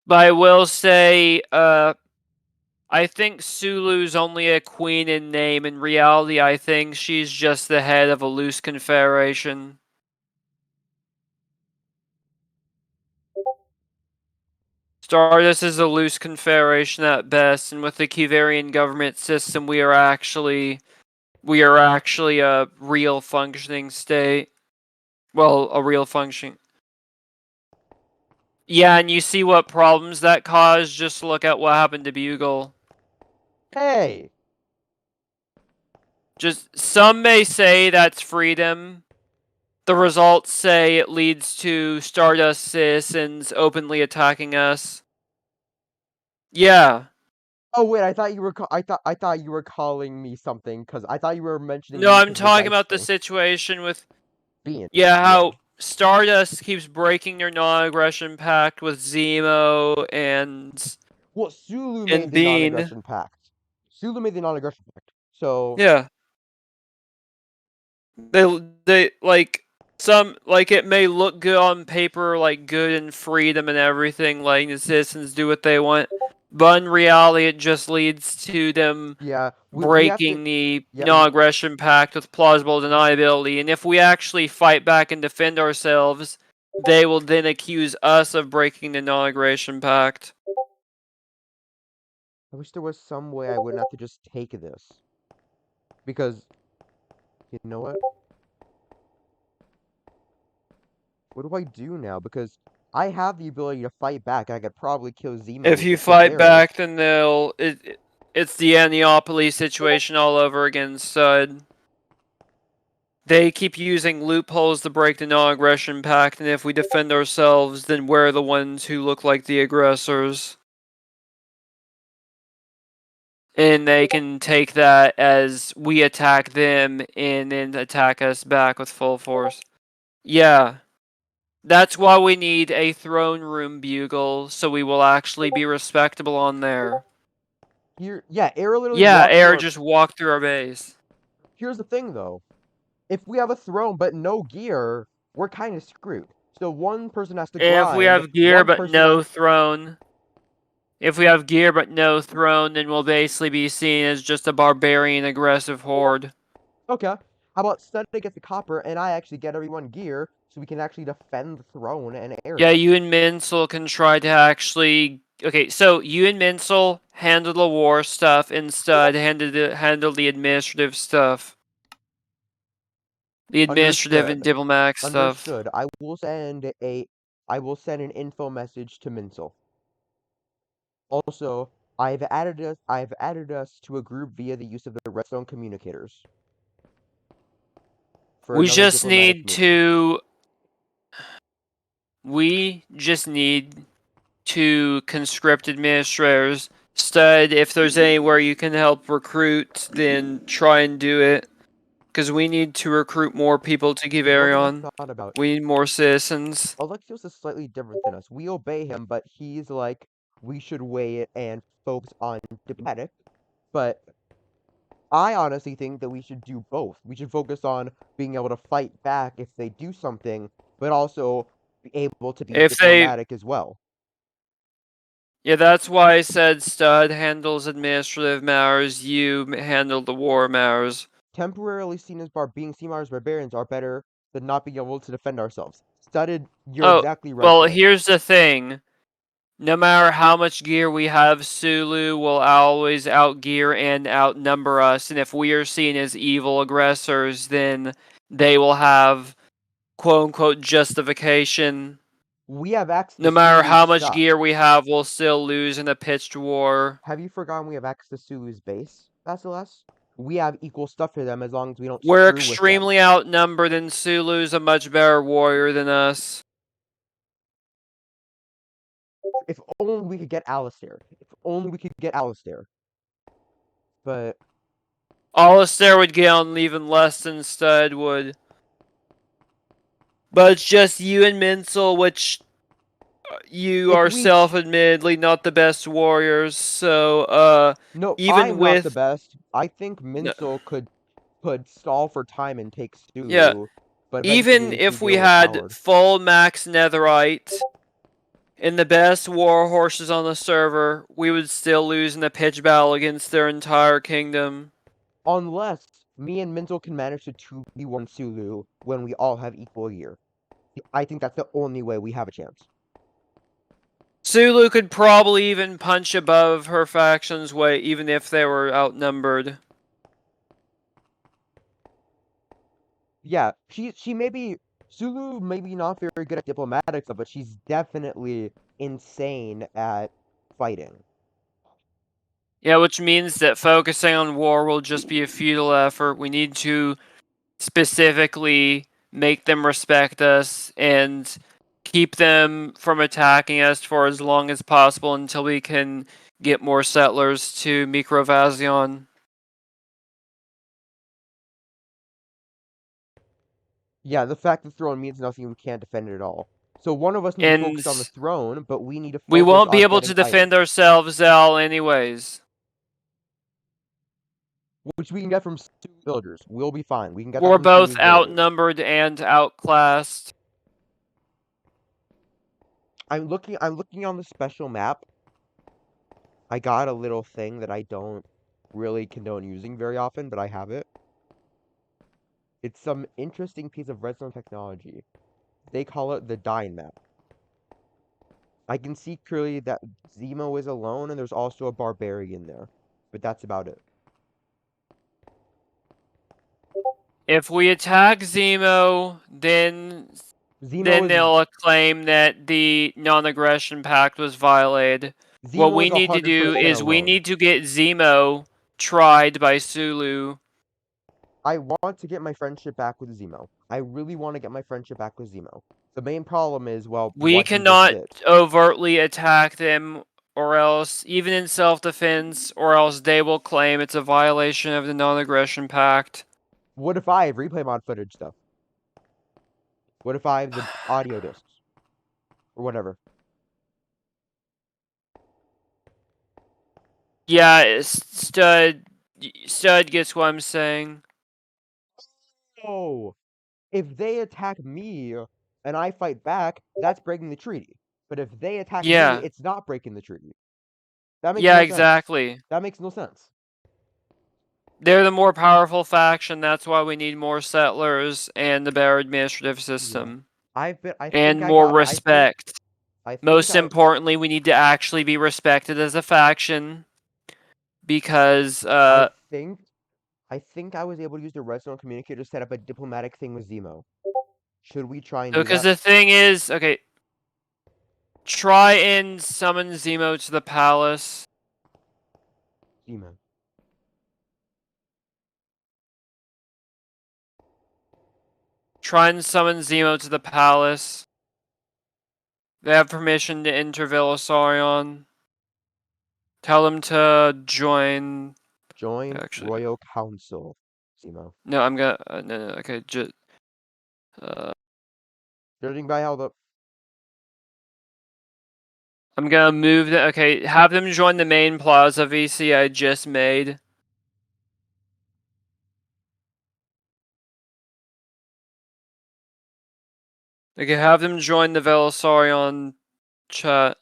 But I will say, I think Sulu's only a queen in name. In reality, I think she's just the head of a loose confederation. Stardust is a loose confederation at best, and with the Kiverion government system, we are actually a real functioning state. Well, a real function. Yeah, and you see what problems that caused. Just look at what happened to Bugle. Hey! Just some may say that's freedom. The results say it leads to Stardust citizens openly attacking us. Yeah. Oh wait, I thought you were I thought you were calling me something because I thought you were mentioning No, me I'm because of the talking dice about the thing. situation with Being how Stardust keeps breaking their non-aggression pact with Zemo and well, Sulu made the Bean. non-aggression pact. Sulu made the non-aggression pact. So Yeah. They like it may look good on paper, like good and freedom and everything, like the citizens do what they want, but in reality it just leads to them yeah, we have to breaking the yeah non-aggression pact with plausible deniability, and if we actually fight back and defend ourselves, they will then accuse us of breaking the non-aggression pact. I wish there was some way I wouldn't have to just take this because you know what? What do I do now? Because I have the ability to fight back. I could probably kill Zemo If with you just fight arrows. back, then it's the Antiopolis situation all over again, Stud. They keep using loopholes to break the non-aggression pact, and if we defend ourselves, then we're the ones who look like the aggressors. And they can take that as we attack them and then attack us back with full force. Yeah. That's why we need a throne room bugle, so we will actually be respectable on there. Here, yeah, Arrow literally Yeah, walks through Air our. just walked through our base. Here's the thing, though. If we have a throne but no gear, we're kind of screwed. So one person has to And if we grind. have gear One but person has. no throne, if we have gear but no throne, then we'll basically be seen as just a barbarian aggressive horde. Okay. How about Sunday gets the copper and I actually get everyone gear so we can actually defend the throne and Yeah, area. you and Minsel can try to actually. Okay, so you and Minsel handle the war stuff, instead handle the administrative stuff. The administrative and Understood. diplomatic stuff. Understood. I will send an info message to Minsel. Also, I've added us to a group via the use of the redstone communicators for We another just diplomatic need movement. to. We just need to conscript administrators. Stud, if there's anywhere you can help recruit, then try and do it. Because we need to recruit more people to One thing I Kiverion. thought about, We need more citizens. Alexios is slightly different than us. We obey him, but he's like, we should weigh it and focus on diplomatic. But I honestly think that we should do both. We should focus on being able to fight back if they do something, but also be able to be If they. diplomatic as well. Yeah, that's why I said Stud handles administrative matters, you handle the war matters. Temporarily seen as being seen as barbarians are better than not being able to defend ourselves. Studded, you're Oh, exactly right well, there. here's the thing. No matter how much gear we have, Sulu will always outgear and outnumber us, and if we are seen as evil aggressors, then they will have quote-unquote justification. We have access to No matter Sulu's how much stuff. gear we have, we'll still lose in a pitched war. Have you forgotten we have access to Sulu's base, Basileus? We have equal stuff to them as long as we don't We're screw with them. extremely outnumbered, and Sulu's a much better warrior than us. If only we could get Alistair. If only we could get Alistair. But Alistair would get on even less than Stud would. But it's just you and Minsel, which you if are we self-admittedly not the best warriors. So, no, even I'm not the with best. I think no, Minsel could stall for time and take yeah, Sulu, but even eventually she'd if be we had overpowered. full max Netherite and the best war horses on the server, we would still lose in a pitch battle against their entire kingdom. Unless me and Minsel can manage to 2v1 Sulu when we all have equal gear. I think that's the only way we have a chance. Sulu could probably even punch above her faction's weight, even if they were outnumbered. Yeah, she may be Sulu may be not very good at diplomatics, but she's definitely insane at fighting. Yeah, which means that focusing on war will just be a futile effort. We need to specifically make them respect us and keep them from attacking us for as long as possible until we can get more settlers to Microvasion. Yeah, the fact the throne means nothing, we can't defend it at all. So one of us needs to And focus on the throne, but we need to we focus won't be on able getting to defend items, ourselves, Al, anyways. which we can get from Sulu villagers. We'll be fine. We can get that We're from both Sulu's villagers. outnumbered and outclassed. I'm looking on the special map. I got a little thing that I don't really condone using very often, but I have it. It's some interesting piece of redstone technology. They call it the Dyne map. I can see clearly that Zemo is alone, and there's also a barbarian there, but that's about it. If we attack Zemo, then Zemo is they'll claim that the non-aggression pact was violated. What Zemo we is need to do 100% is we alone. need to get Zemo tried by Sulu. I want to get my friendship back with Zemo. I really want to get my friendship back with Zemo. The main problem is, well, We what he just cannot did. overtly attack them, or else, even in self-defense, or else they will claim it's a violation of the non-aggression pact. What if I have replay mod footage stuff? What if I have the audio discs? Or whatever. Yeah, Stud gets what I'm saying. Oh, if they attack me and I fight back, that's breaking the treaty. But if they attack me, Yeah. it's not breaking the treaty. That makes Yeah, no sense. exactly. That makes no sense. They're the more powerful faction, that's why we need more settlers and a better administrative Yeah. system. I think And I more got respect. I think Most I importantly, we need to actually be respected as a faction. Because, I think I think I was able to use the redstone communicator to set up a diplomatic thing with Zemo. Should we try and do because that? the thing is, okay, try and summon Zemo to the palace. Zemo. Try and summon Zemo to the palace. They have permission to enter Velisarion. Tell them to join. Join Actually, Royal Council. Zemo. no, I'm gonna. No, okay, Judging by how the I'm gonna move the. Okay, have them join the main plaza VC I just made. Okay, have them join the Velisarion chat.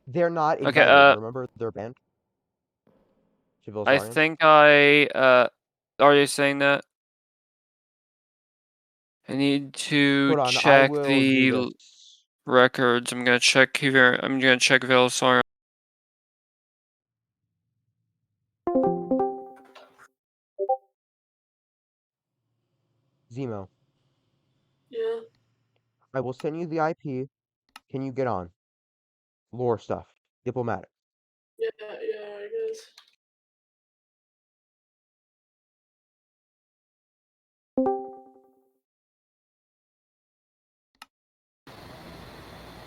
they're not Okay, invited. Remember, they're banned. I Civilizarian. think I are you saying that? I need to Hold on, I check will do the this. records. I'm gonna check Kiverion. I'm gonna check Velisarion. Zemo. Yeah, I will send you the IP. Can you get on? Lore stuff. Diplomatic. yeah, I guess.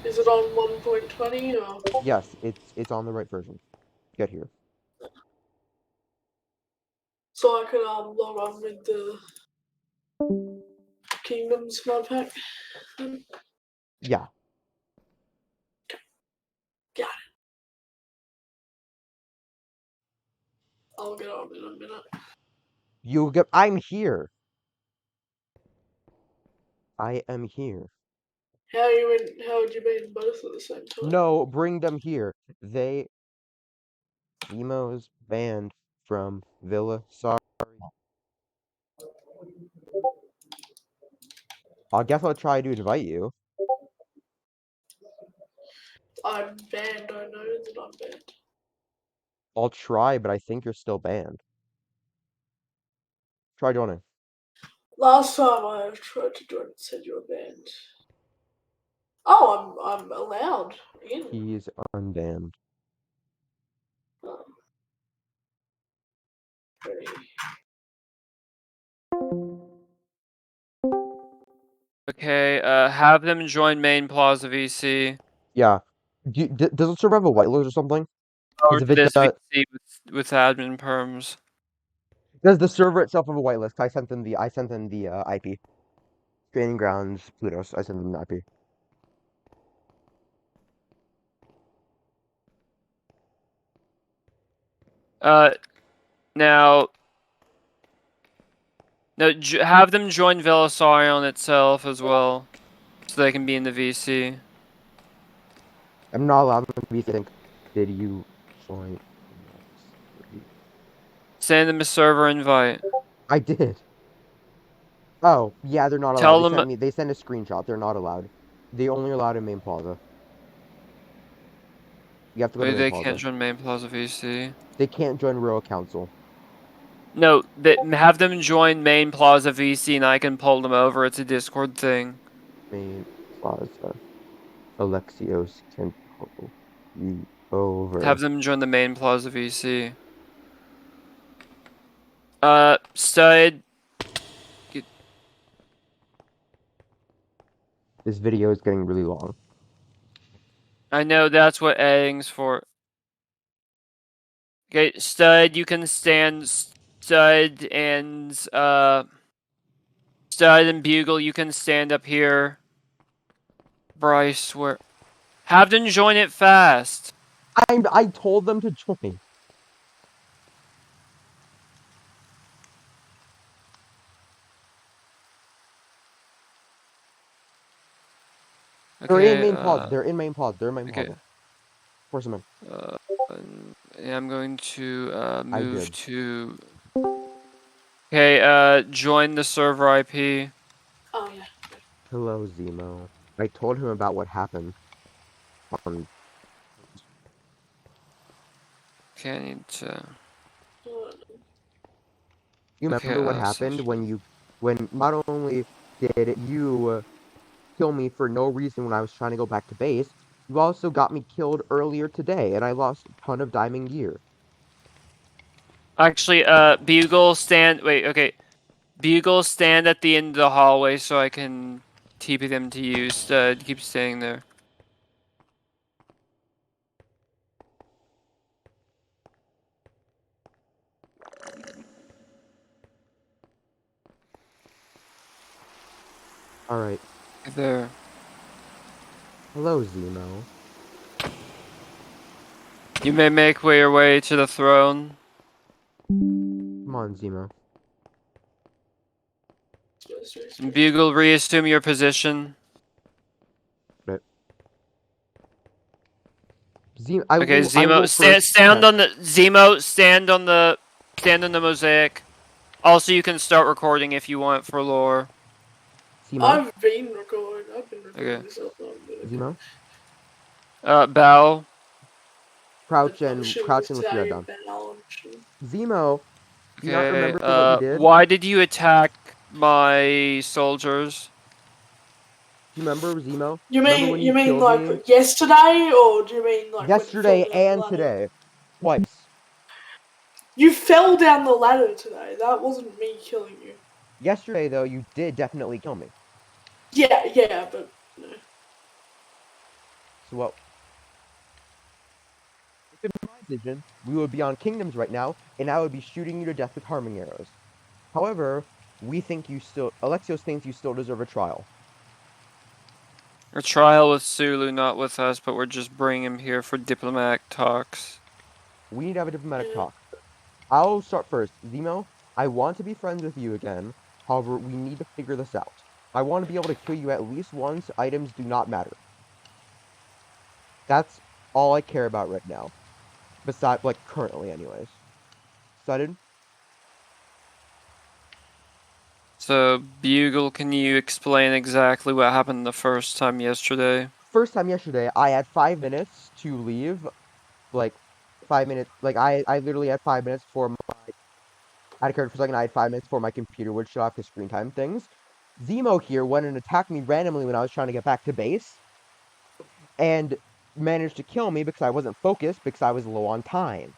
Is it on 1.20 or? Yes, it's on the right version. Get here. So I can log on with the Kingdoms mod pack. Yeah. Got it. I'll get on in a minute. You get. I'm here. I am here. How would you be in both at the same time? No, bring them here. Zemo's banned from Villa. Sorry. I guess I'll try to invite you. I'm banned. I know that I'm banned. I'll try, but I think you're still banned. Try joining. Last time I tried to join, it said you were banned. Oh, I'm allowed in. He's unbanned. Oh. Ready. Okay, have them join main Plaza VC. Yeah. Does it serve have a whitelist or something? Or Because if it this does, VC with admin perms. does the server itself have a whitelist? I sent them the IP. Training grounds, Plutos. I sent them the IP. Now, no, have them join Velisarion itself as well, so they can be in the VC. I'm not allowed to be think. Did you join? Send them a server invite. I did. Oh, yeah, they're not allowed. Tell them. They sent a screenshot. They're not allowed. They only allowed in main plaza. You have to go to Wait, main they can't plaza. join main Plaza VC. They can't join Royal Council. No, have them join main Plaza VC and I can pull them over. It's a Discord thing. Main plaza. Alexios can pull you over. Have them join the main Plaza VC. Stud. This video is getting really long. I know that's what editing's for. Okay, Stud, you can stand. Stud and Bugle, you can stand up here. Bryce, where? Have them join it fast. I told them to join. They're in Okay, main plaza. They're in main plaza. They're in main okay. plaza. Force them in. I'm going to I move did. to. Okay, join the server IP. Oh yeah. Hello, Zemo. I told him about what happened on. Okay, I need to. You Okay, remember what happened when not only did you kill me for no reason when I was trying to go back to base, you also got me killed earlier today, and I lost a ton of diamond gear. Actually, Bugle, stand. Wait, okay. Bugle, stand at the end of the hallway so I can TP them to you. Keep staying there. Alright. There. Hello, Zemo. You may make your way to the throne. Come on, Zemo. Bugle, reassume your position. Right. Okay, I will Zemo, first stand check. on the Zemo, stand on the mosaic. Also, you can start recording if you want for lore. Zemo? I've been recording. I've been recording Okay. this all time. Zemo? Bow. Crouch I'm and shooting this with your head down. Italian balance. Zemo, do you not Okay. remember what you did? Why did you attack my soldiers? Do you remember, Zemo? You Remember mean when you you mean killed like me yesterday, or do you mean like when you fell yesterday down the and ladder? today? Twice. You fell down the ladder today. That wasn't me killing you. Yesterday, though, you did definitely kill me. Yeah, but no. well, if it were my decision, we would be on Kingdoms right now, and I would be shooting you to death with harming arrows. However, Alexios thinks you still deserve a trial. A trial with Sulu, not with us, but we're just bringing him here for diplomatic talks. We need to have a diplomatic talk. I'll start first. Zemo, I want to be friends with you again. However, we need to figure this out. I want to be able to kill you at least once. Items do not matter. That's all I care about right now. Besides, like, currently, anyways. Excited? So, Bugle, can you explain exactly what happened the first time yesterday? First time yesterday, I had 5 minutes to leave. Like, 5 minutes. Like, I literally had 5 minutes for my. I had a character for a second. I had 5 minutes before my computer would shut off his screen time things. Zemo here went and attacked me randomly when I was trying to get back to base. And managed to kill me because I wasn't focused because I was low on time.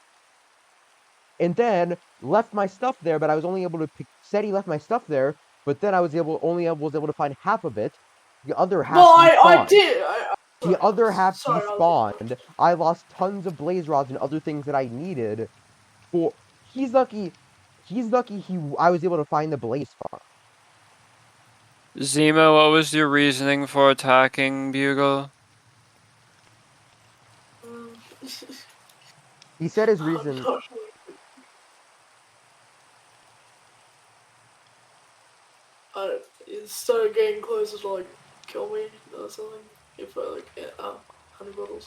And then left my stuff there, but I was only able to said he left my stuff there, but then I was able to find half of it. The other half Well, despawned. I did. The other half sorry, despawned. I lost tons of blaze rods and other things that I needed. For he's lucky. I was able to find the blaze farm. Zemo, what was your reasoning for attacking Bugle? He said his reason. Instead of getting closer to like kill me or something, if I like get 100 bottles.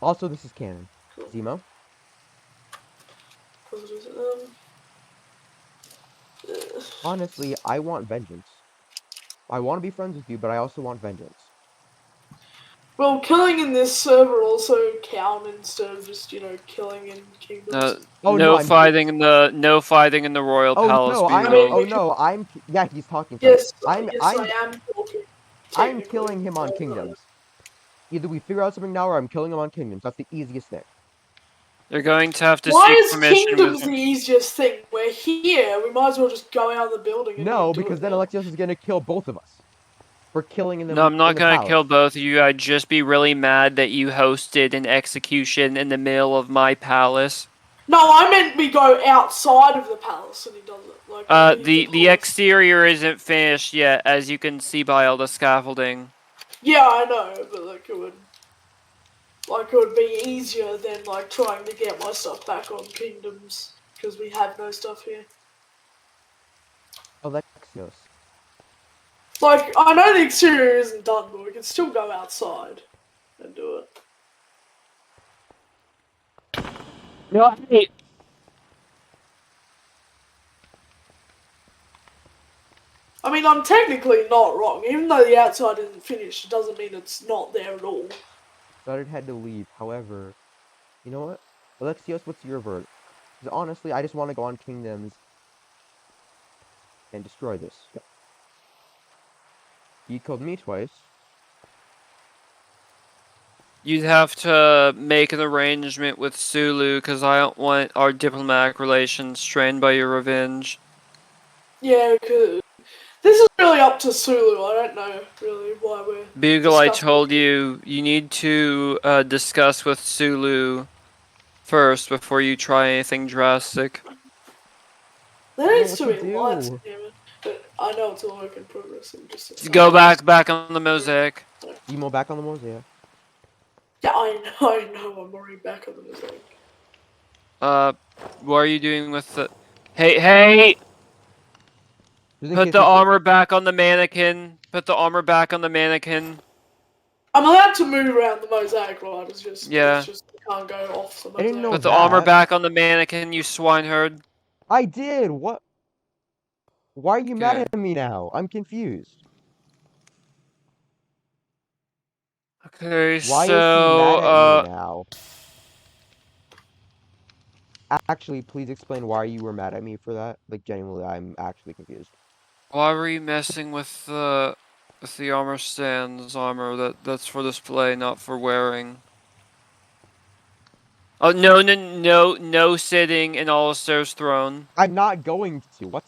Also, this is canon. Cool. Zemo. Honestly, I want vengeance. I want to be friends with you, but I also want vengeance. Well, killing in this server also count instead of just killing in kingdoms. No fighting in the royal palace. Yeah, he's talking. Yes, I am talking. I'm killing him on kingdoms. Either we figure out something now, or I'm killing him on kingdoms. That's the easiest thing. You're going to have to Why seek is permission. kingdoms the easiest thing? We're here. We might as well just go out of the building. And no, because then Alexios is gonna kill both of us for killing in the. No, I'm not gonna kill both of you. I'd just be really mad that you hosted an execution in the middle of my palace. No, I meant we go outside of the palace and he does it. Like, the exterior isn't finished yet, as you can see by all the scaffolding. Yeah, I know, but like it would be easier than like trying to get my stuff back on kingdoms because we have no stuff here. Alexios. Like, I know the exterior isn't done, but we can still go outside and do it. No, hey. I mean, I'm technically not wrong. Even though the outside isn't finished, it doesn't mean it's not there at all. Started had to leave. However, you know what? Alexios, what's your verdict? Because honestly, I just want to go on kingdoms and destroy this. He killed me twice. You'd have to make an arrangement with Sulu, because I don't want our diplomatic relations strained by your revenge. Yeah, because this is really up to Sulu. I don't know really why we're. Bugle, I told you, you need to discuss with Sulu first before you try anything drastic. There needs to be lights in here, but I know it's a work in progress. Go back on the mosaic. Emo back on the mosaic. Yeah, I know. I'm already back on the mosaic. What are you doing with the? Hey! Put the armor back on the mannequin. Put the armor back on the mannequin. I'm allowed to move around the mosaic, right? It's just can't go off the mosaic. I didn't know Put the armor back on the mannequin, you swineherd. I did. What? Why are you mad at me now? I'm confused. Okay, why is he mad at me now? Actually, please explain why you were mad at me for that. Like, genuinely, I'm actually confused. Why were you messing with the armor stand's armor? That's for display, not for wearing. Oh, no sitting in Alistair's throne. I'm not going to. What?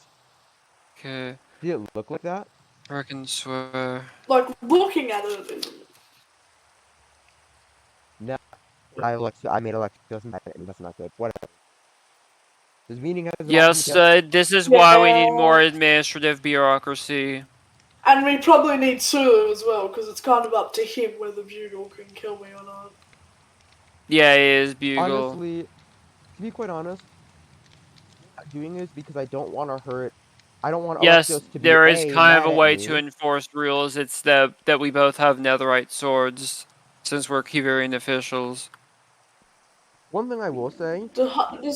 Okay. Did it look like that? I can swear. Like, looking at it isn't. I made Alexios mad at me. That's not good. Whatever. This meeting has an Yes, this is why we need more administrative bureaucracy. And we probably need Sulu as well, because it's kind of up to him whether Bugle can kill me or not. Yeah, it is Bugle. Honestly, to be quite honest, I'm not doing this because I don't want to hurt. I don't want Alexios to be there is kind of mad a at way me. to enforce rules. It's that we both have netherite swords, since we're Kiverion officials. One thing I will say, Does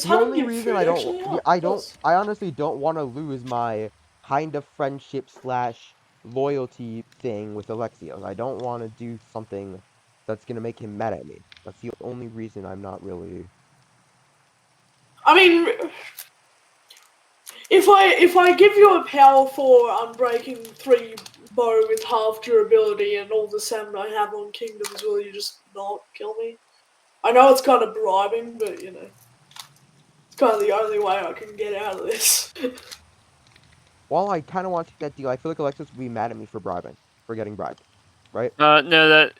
the hunting only give reason food I actually don't, help? I honestly don't want to lose my kind of friendship slash loyalty thing with Alexios. I don't want to do something that's gonna make him mad at me. That's the only reason I'm not really. I mean, if I give you a power 4 Unbreaking 3 bow with half durability and all the salmon I have on Kingdoms, will you just not kill me? I know it's kind of bribing, but you know, it's kind of the only way I can get out of this. While I kind of want to take that deal, I feel like Alexios would be mad at me for getting bribed, right? No,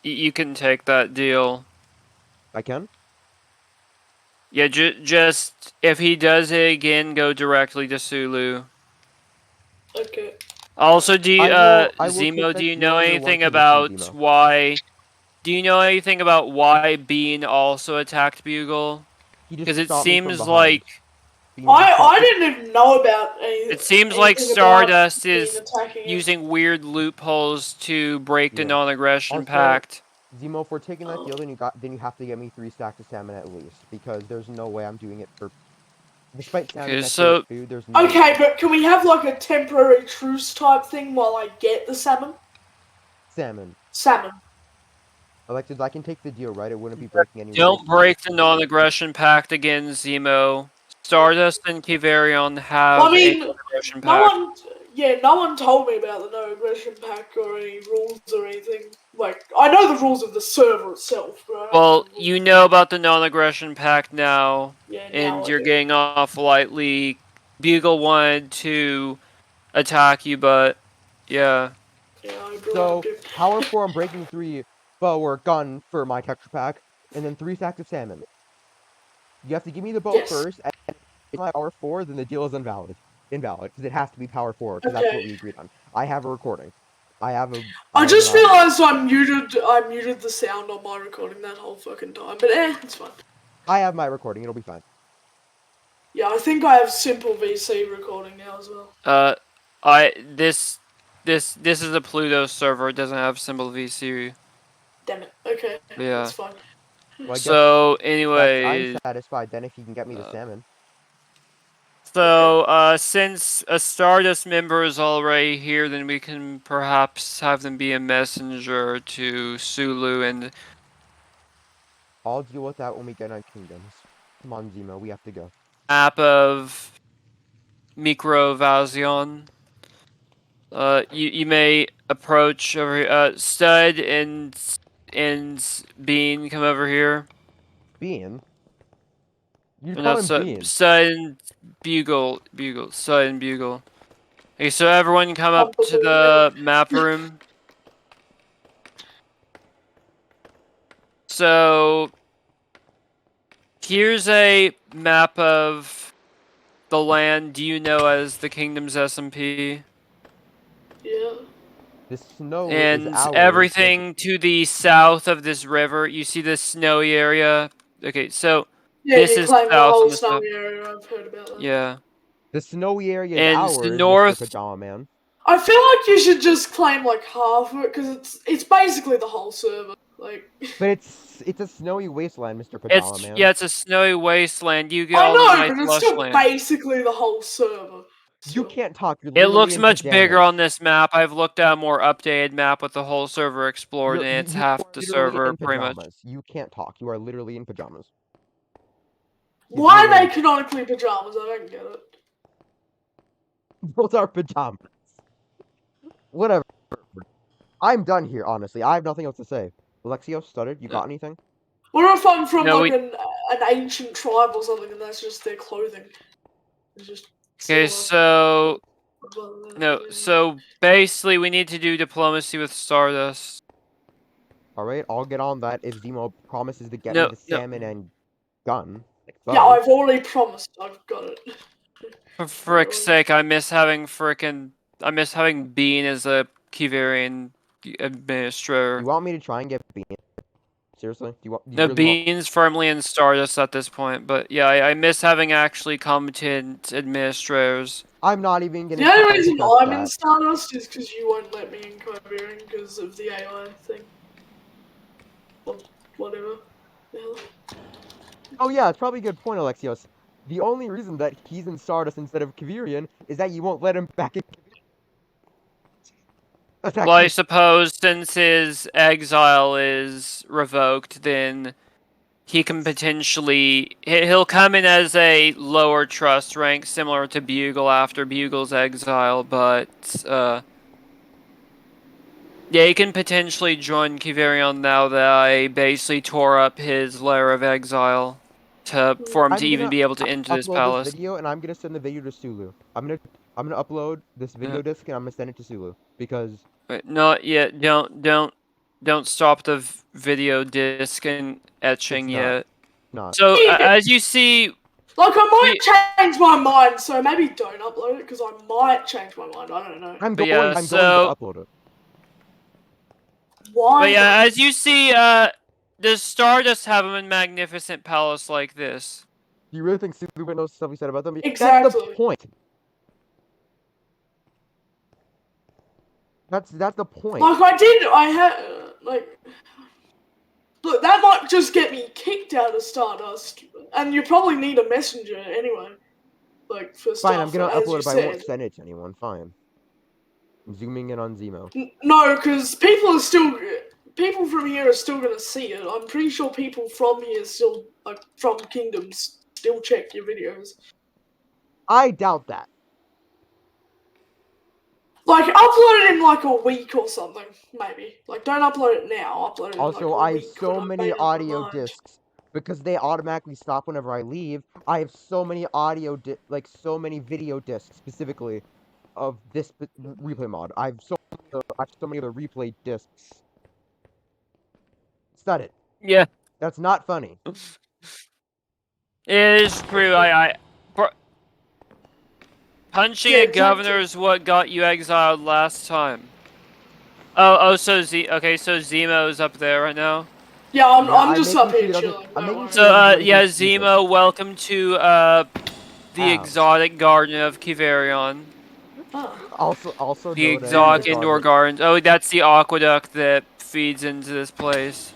you can take that deal. I can. Yeah, just if he does it again, go directly to Sulu. Okay. Also, I will take Zemo, that do you deal know under one anything condition, about Zemo. why? Do you know anything about why Bean also attacked Bugle? He just Because it shot me from seems behind. like I didn't even know about it seems like anything about Stardust being is attacking him. using weird loopholes to break the Yeah. non-aggression Also, pact. Zemo, if we're taking that deal, then you have to get me 3 stacks of salmon at least, because there's no way I'm doing it for. Despite sounding Okay, my so favorite food, there's no Okay, way. but can we have like a temporary truce type thing while I get the salmon? Salmon. Salmon. Alexis, I can take the deal, right? It wouldn't be breaking any rules. don't break the non-aggression pact again, Zemo. Stardust and Kiverion have Well, I a mean, non-aggression no pact. one told me about the no aggression pact or any rules or anything. Like, I know the rules of the server itself, but I don't Well, know the rules. you know about the non-aggression pact now, Yeah, now and I you're do. getting off lightly. Bugle wanted to attack you, but yeah. Yeah, I So, bribed him. power 4, I'm breaking 3 bow or gun for my texture pack, and then 3 stacks of salmon. You have to give me the bow Yes. first, and if it's my power 4, then the deal is invalid, because it has to be power 4, because that's Okay. what we agreed on. I have a recording. I have I an just audio. realized I muted the sound on my recording that whole fucking time. But it's fine. I have my recording. It'll be fine. Yeah, I think I have simple VC recording now as well. This is a Pluto server. It doesn't have symbol VC. Damn it. Okay, Yeah. that's fine. Well, I guess So, I'm anyways, satisfied then if you can get me the salmon. so since a Stardust member is already here, then we can perhaps have them be a messenger to Sulu and I'll deal with that when we get on Kingdoms. Come on, Zemo, we have to go. map of Microvasion. You may approach over here. Stud and Bean, come over here. Bean? You Or call not him Bean. Stud and Bugle, Stud and Bugle. Okay, so everyone come up to the map room. So here's a map of the land you know as the Kingdom's SMP. Yeah. The snow is And ours. everything to the south of this river, you see this snowy area? Okay, so Yeah, this you is claim the south on whole this map. snowy area. I've heard about that. Yeah. The snowy area is And ours, the Mr. north. Pajama Man. I feel like you should just claim like half of it because it's basically the whole server. Like. But it's a snowy wasteland, Mr. Pajama Man. Yeah, it's a snowy wasteland. You get I all the know, nice but it's lush still land. basically the whole server. You can't talk. You're It literally looks in much pajamas. bigger on this map. I've looked at a more updated map with the whole server explored, and it's half the server, in pretty much. pajamas. You can't talk. You are literally in pajamas. Why are they canonically pajamas? I don't get it. Those are pajamas. Whatever. I'm done here, honestly. I have nothing else to say. Alexio, stuttered. You got anything? What if I'm from No, like an ancient tribe or something and that's just their clothing? It's just Okay, so no, so basically we need to do diplomacy with Stardust. Alright, I'll get on that if Zemo promises to get me No, the no. salmon and gun. Like Yeah, bow. I've already promised. I've got it. For frick's sake, I miss having Bean as a Kiverion administrator. You want me to try and get Bean? Seriously? Do you No, really want... Bean's firmly in Stardust at this point, but yeah, I miss having actually competent administrators. I'm not even The gonna only try and reason discuss I'm in that. Stardust is because you won't let me in Kiverion because of the AI thing. Or whatever. Yeah. Oh yeah, it's probably a good point, Alexios. The only reason that he's in Stardust instead of Kiverion is that you won't let him back in Kiverion. That's Well, I actually... suppose since his exile is revoked, then he can potentially he'll come in as a lower trust rank, similar to Bugle after Bugle's exile, but yeah, he can potentially join Kiverion now that I basically tore up his lair of exile for him to I'm even gonna be able to enter this upload this palace. video and I'm gonna send the video to Sulu. I'm gonna upload this video disc and I'm gonna send it to Sulu because Wait, not yet. Don't stop the video disc and it's etching not. yet. Not. So as you see, Like, I we might change my mind, so maybe don't upload it, because I might change my mind, I don't know. I'm but going yeah, to so upload it. Why but yeah, though? as you see, does Stardust have a magnificent palace like this? Do you really think Sulu knows stuff we said about them? That's the Exactly. point. That's the point. Like, like... Look, that might just get me kicked out of Stardust, and you probably need a messenger anyway. Like, for Fine, I'm stuff, gonna as upload you it, but I won't said. send it to anyone. Fine. I'm zooming in on Zemo. No, because people from here are still gonna see it. I'm pretty sure people from here still, like, from Kingdoms, still check your videos. I doubt that. Like, upload it in like a week or something, maybe. Like, don't upload it now. Upload it in like Also, a I have week when so I've many made up my audio mind. discs because they automatically stop whenever I leave. I have so many so many video discs specifically of this replay mod. I have so many of the replay discs. Stud it. Yeah, That's not funny. it is true. Punching Yeah, a exactly. governor is what got you exiled last time. So Zemo's up there right now. Yeah, Yeah, I'm just up here chilling. I'm Don't making worry. sure he So, doesn't do yeah, anything stupid. Zemo, welcome to, the Ow. exotic garden of Kiverion. Also The known as exotic the indoor garden. gardens. Oh, that's the aqueduct that feeds into this place.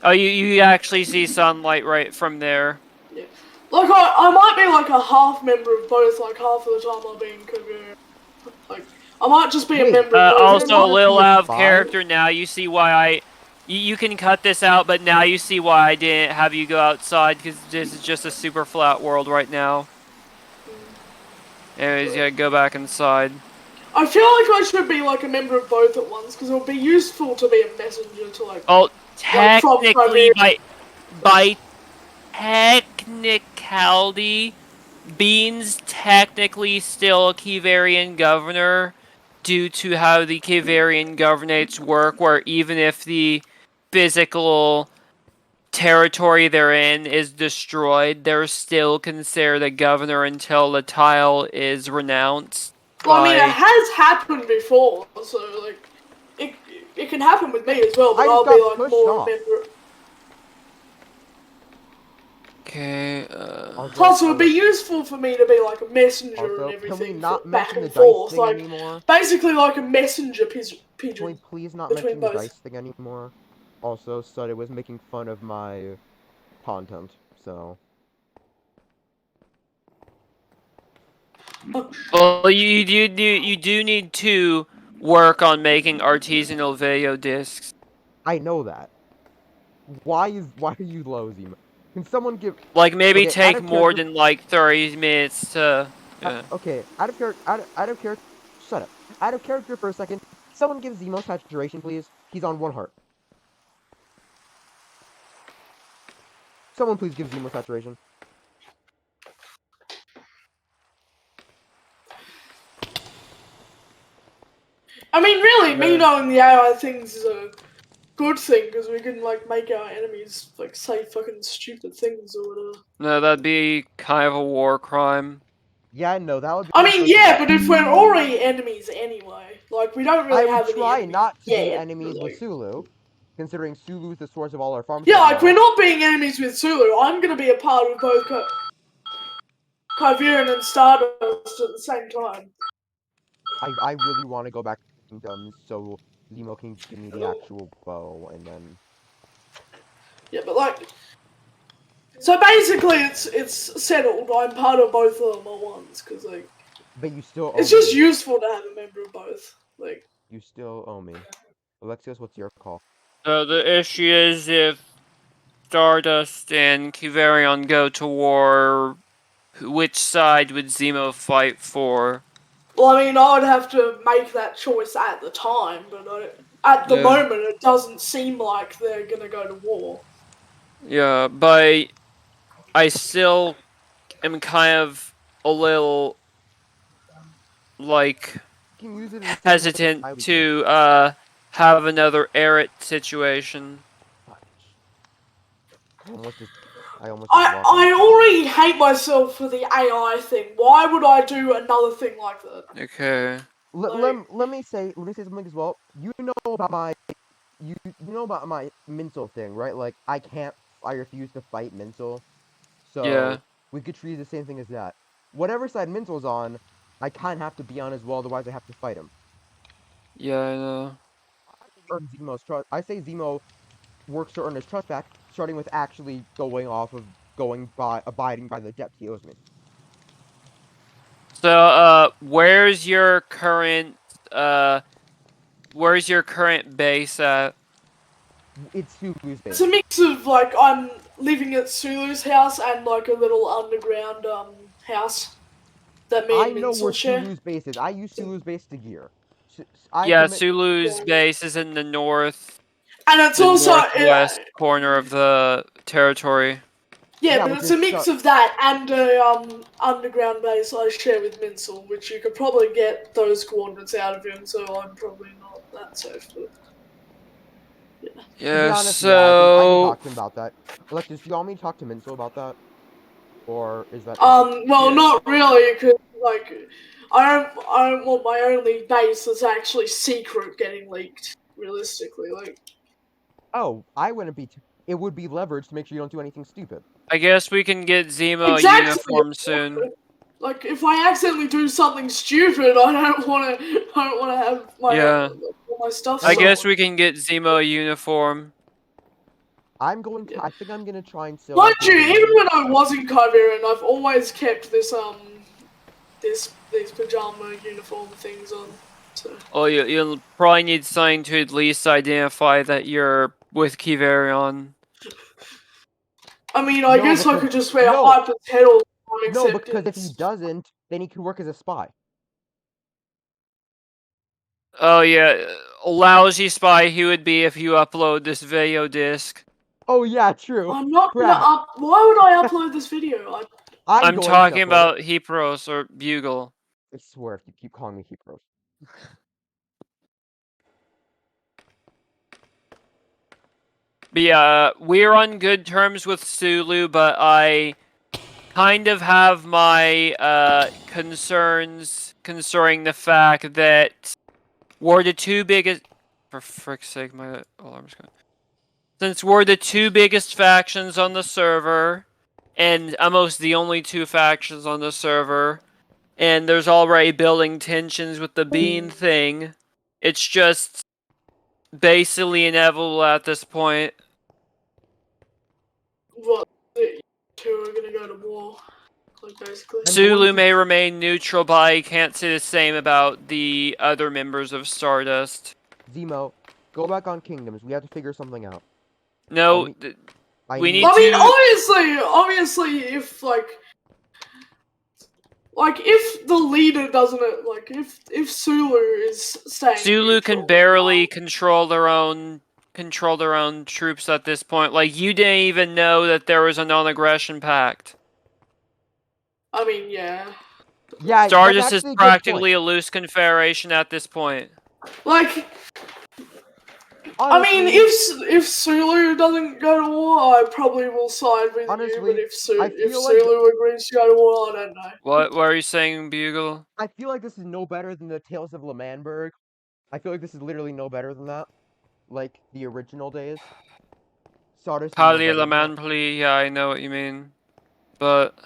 Oh, you actually see sunlight right from there. Yeah. Like, I might be like a half member of both, like half of the time I'll be in Kiverion. Like, I might just be a Wait, member of both at Also, a Kiverion once. little be a out of spy? character now. You see why you can cut this out, but now you see why I didn't have you go outside, because this is just a super flat world right now. Anyways, yeah, go back inside. I feel like I should be like a member of both at once, because it would be useful to be a messenger to like... Oh, Like, from technically, Kiverion. by technicality, Bean's technically still a Kiverion governor due to how the Kiverion governates work, where even if the physical territory they're in is destroyed, they're still considered a governor until the tile is renounced. Well, I mean, it has happened before, so like, it can happen with me as well, but I just I'll be got like pushed more a off. member. Okay, Plus, it would be useful for me to be like a messenger and Can we everything not back mention the and dice forth, thing like anymore? basically like a messenger Can we pigeon please not between mention the both. dice thing anymore? Also, Stud was making fun of my content, so... well, you do need to work on making artisanal video discs. I know that. Why are you low, Zemo? Can someone give... Like, maybe Okay, out take of more character... than like 30 minutes to. Okay, out of character... Shut up. Out of character for a second. Someone give Zemo saturation, please. He's on 1 heart. Someone please give Zemo saturation. I mean, really, me Yeah. knowing the AI things is a good thing because we can like make our enemies like say fucking stupid things or whatever. No, that'd be kind of a war crime. Yeah, no, that would be I mean, something yeah, that but if we're already enemies anyway, like we don't I really would have any try enemies not to be yet. enemies with Really. Sulu, considering Sulu's the source of all our farm Yeah, stuff like we're now. not being enemies with Sulu. I'm gonna be a part of both Kiverion and Stardust at the same time. I really want to go back to Kingdoms so Zemo can give me the actual bow, and then Yeah, but like, so basically, it's settled. I'm part of both of them at once because like but you still owe it's just me. useful to have a member of both. Like, You still owe me. Alexios, what's your call? So the issue is if Stardust and Kiverion go to war, which side would Zemo fight for? well, I mean, I would have to make that choice at the time, but at the Yeah. moment, it doesn't seem like they're gonna go to war. Yeah, but I still am kind of a little like You can use it in the same way hesitant I would do. to have another Eret situation. Fudge. I almost just walked I into that. already hate myself for the AI thing. Why would I do another thing like that? Okay. Let me say something as well. You know about my Minsel thing, right? Like I refuse to fight Minsel. Yeah. So we could treat the same thing as that. Whatever side Minsel's on, I kind of have to be on as well, otherwise I have to fight him. Yeah, I know. Earn Zemo's trust. I say Zemo works to earn his trust back, starting with actually going by abiding by the debts he owes me. So, where's your current base at? It's Sulu's It's a base. mix of like I'm living at Sulu's house and like a little underground house that me I and know where Minsel share. Sulu's base is. I use Sulu's base to gear. Yeah, Sulu's Yeah. base is in the And it's the also northwest corner of the territory. yeah, Yeah, but which it's a is mix of that and a underground base I share with Minsel, which you could probably get those coordinates out of him. So I'm probably not that safe. But yeah. To be Yeah, honest, yeah, I can so talk to him about that. Alexis, do you want me to talk to Minsel about that, or is that no? Well, yeah. not really, because like I don't want my only base that's actually secret getting leaked. Realistically, like Oh, I wouldn't be. It would be leverage to make sure you don't do anything stupid. I guess we can get Zemo a exactly. uniform soon. Like if I accidentally do something stupid, I don't want to. I don't want to have Yeah. all my stuff I stolen. guess we can get Zemo a uniform. Yeah. I think I'm gonna try and sell Mind out the you, even Kiverion. when I was in Kiverion, I've always kept this these pajama uniform things on. So. Oh, you'll probably need something to at least identify that you're with Kiverion. I mean, I No, guess I because could just wear no, Hyper's head all the time, no, except because if he it's. doesn't, then he could work as a spy. Oh yeah, a lousy spy he would be if you upload this video disc. Oh yeah, true. I'm not gonna Crap. Why would I upload this video? I'm I'm going to talking upload it. about Hepros or Bugle. I swear, if you keep calling me Heapros. But yeah, we're on good terms with Sulu, but I kind of have my concerns concerning the fact that we're the two biggest. For frick's sake, my alarm's going. Since we're the two biggest factions on the server, and almost the only two factions on the server, and there's already building tensions with the bean thing, it's just basically inevitable at this point. What? The two are gonna go to war, like basically. I'm going Sulu to. may remain neutral, but I can't say the same about the other members of Stardust. Zemo, go back on Kingdoms. We have to figure something out. No, I we need. need I mean, to. obviously, if like if the leader doesn't like if Sulu is staying Sulu can neutral, barely control their own troops at this point. Like, you didn't even know that there was a non-aggression pact. I mean, yeah. Yeah, that's Stardust is actually a good point. practically a loose confederation at this point. Like, Honestly, I mean, if Sulu doesn't go to war, I probably will side with you. But honestly, if I if feel like Sulu agrees to go to war, I don't know. What are you saying, Bugle? I feel like this is no better than the Tales of L'Manberg. I feel like this is literally no better than that. Like the original days. Sardis is no better than that. Parliamentary, yeah, I know what you mean. But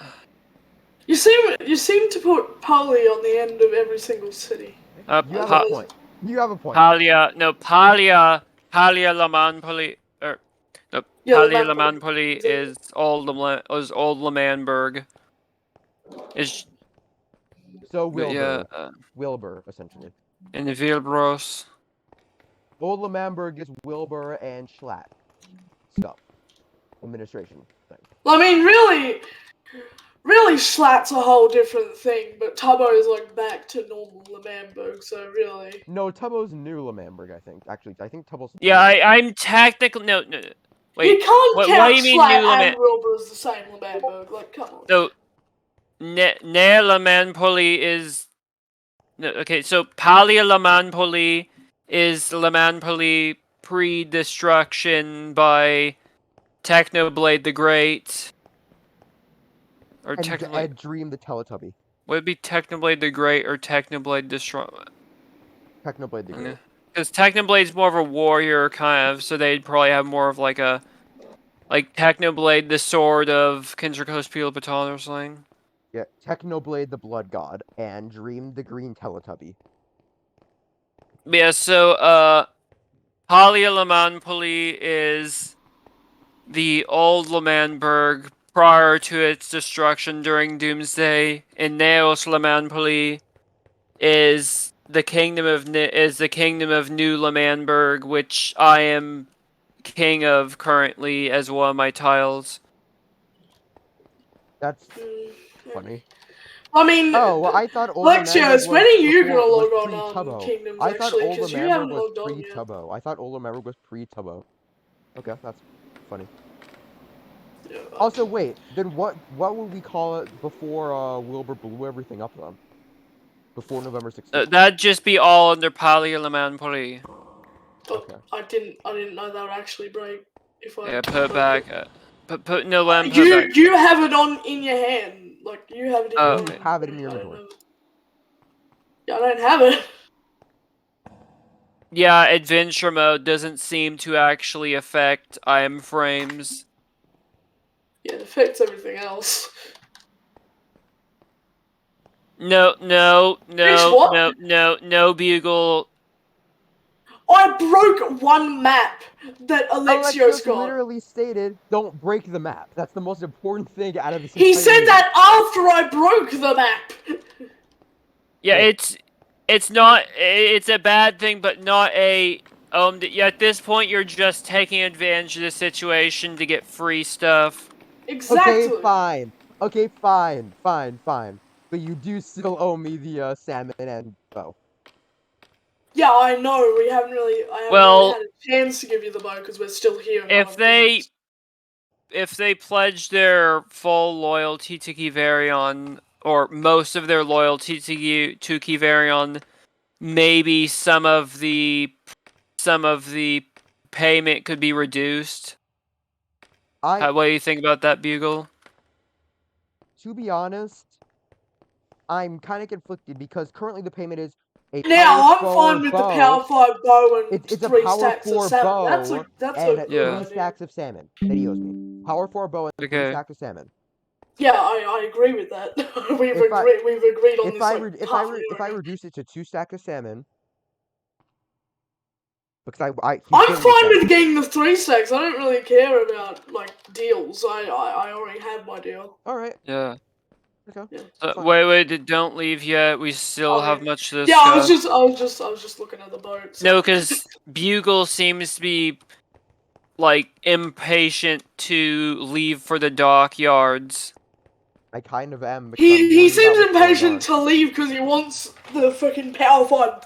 You seem to put Pali on the end of every single city. You have a point. You have a point. Palia Lamanpoli, or no, Yeah, Palia Lamanpoli. Lamanpoli is old Lamanberg. Is So but yeah, Wilbur, essentially. in the Vilbros. Old L'Manberg is Wilbur and Schlatt stuff. Administration thing. I mean, really, Schlatt's a whole different thing, but Tubbo is like back to normal Lamanberg, so really. No, Tubbo's new L'Manberg, I think. Actually, I think Tubbo's Yeah, I'm technically no. Wait, You can't what count do you mean Schlatt new and Wilbur as the same Lamanberg. Like, come on. No, Ne Lamanpoli is no. Okay, so Palia Lamanpoli is Lamanpoli pre-destruction by Technoblade the Great. Or and Technoblade. Dream the Teletubby. Would it be Technoblade the Great or Technoblade Destroy? Technoblade the Great. Because Technoblade's more of a warrior kind of, so they'd probably have more of like a Technoblade, the sword of Kinzerkos Baton or something. Yeah, Technoblade the Blood God and Dream the Green Teletubby. Yeah, so Palia Lamanpoli is the old Lamanberg prior to its destruction during Doomsday, and Neos Lamanpoli is the kingdom of New Lamanberg, which I am king of currently as one of my titles. That's funny. I mean, I thought Old Lexios, when are you gonna log on Tubbo. Kingdoms I thought actually? Old Because you L'Manberg haven't was logged on yet. pre-Tubbo. I thought Old L'Manberg was pre-Tubbo. Okay, that's funny. Yeah, Also, wait. Then what would we call it before Wilbur blew everything up then? Before November 16th. That'd just be all under Palia Lamanpoli. Okay. I didn't know that would actually break. If I Yeah, put it back. Put no lamp. You have it on in your hand, like you have it in your hand. You have it in your inventory. Yeah, I don't have it. Yeah, adventure mode doesn't seem to actually affect frames. Yeah, it affects everything else. No, Bugle. I broke one map that Alexios got. Literally stated, "Don't break the map." That's the most important thing out of this. He said that after I broke the map. Yeah, it's not. It's a bad thing, but not a. Yeah, at this point, you're just taking advantage of the situation to get free stuff. Exactly. Okay, fine. But you do still owe me the salmon and bow. Yeah, I know. I haven't really had a chance to give you the bow because we're still here. If they pledge their full loyalty to Kiverion, or most of their loyalty to Kiverion, maybe some of the payment could be reduced. What do you think about that, Bugle? To be honest, I'm kind of conflicted because currently the payment is a Now I'm fine with the Power 5 bow and it's 3 a Power stacks 4 of salmon. bow That's and a 3 stacks of salmon that he owes me. Power 4 bow and 3 stacks of salmon. Yeah, I agree with that. we've agreed on this. If I reduce it to 2 stacks of salmon, because I'm fine with getting the 3 stacks. I don't really care about like deals. I already have my deal. All right. Yeah. Okay. Yeah, wait! Don't leave yet. We still have much to discuss. Yeah, I was just looking at the boat. So. No, because Bugle seems to be like impatient to leave for the dockyards. I kind of am. He seems impatient to leave because he wants the fucking Power 4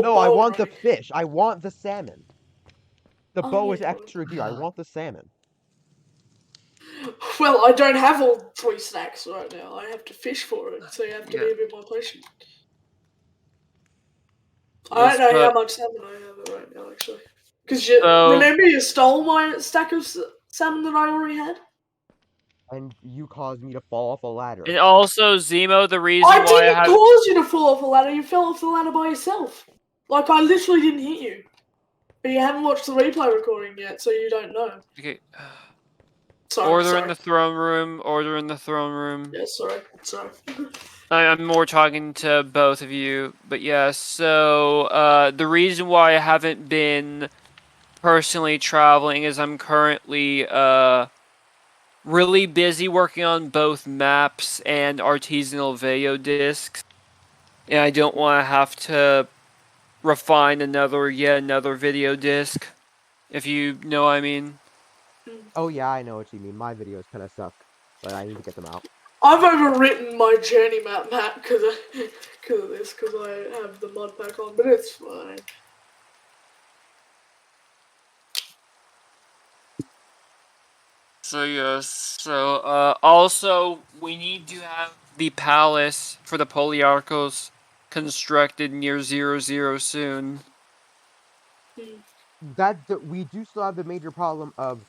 No, bow. I want the fish. I want the salmon. The bow is extra gear. I want the salmon. Well, I don't have all 3 stacks right now. I have to fish for it, so you have to be a bit more patient. I don't know but how much salmon I have right now, actually. Because remember you stole my stack of salmon that I already had? And you caused me to fall off a ladder. and also Zemo, the reason I why didn't cause you to fall off a ladder, you fell off the ladder by yourself. Like, I literally didn't hit you. But you haven't watched the replay recording yet, so you don't know. Okay. Sorry. In the throne room. Order in the throne room. Yeah, sorry. I'm more talking to both of you, but yeah. So the reason why I haven't been personally traveling is I'm currently really busy working on both maps and artisanal video discs, and I don't want to have to refine yet another video disc, if you know what I mean. Oh yeah, I know what you mean. My videos kind of suck, but I need to get them out. I've overwritten my journey map because of this, because I have the mod pack on, but it's fine. So yes, also we need to have the palace for the Polyarchos constructed near 00 soon. We do still have the major problem of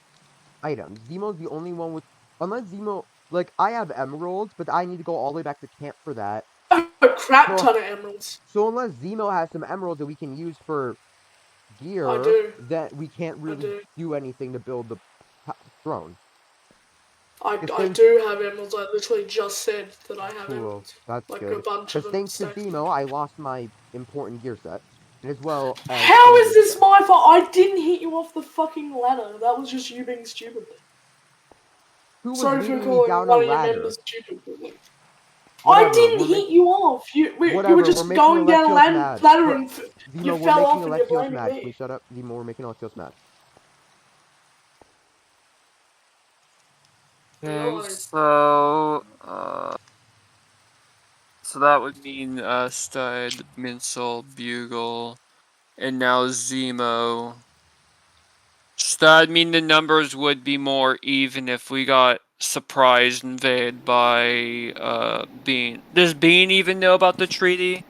items. Zemo's the only one with, unless Zemo, like I have emeralds, but I need to go all the way back to camp for that. I have a crap ton of emeralds. So unless Zemo has some emeralds that we can use for gear, I do. that we can't really do anything to build the throne. I do have emeralds. I literally just said that I have emeralds. That's like good. a bunch of Because them. thanks to Zemo, I lost my important gear set. As well as How is this my fault? I didn't hit you off the fucking ladder. That was just you being stupid. Who was Sorry for leading me calling down one a of your ladder? members stupid. Whatever, I didn't hit you off. You were just going down a ladder and you Zemo, fell off and you're blaming mad. me. Can we shut up? Zemo, we're making Alexios mad. Okay, so that would mean Stud, Minsel, Bugle, and now Zemo. So that'd mean the numbers would be more even if we got surprised invaded by Bean. Does Bean even know about the treaty?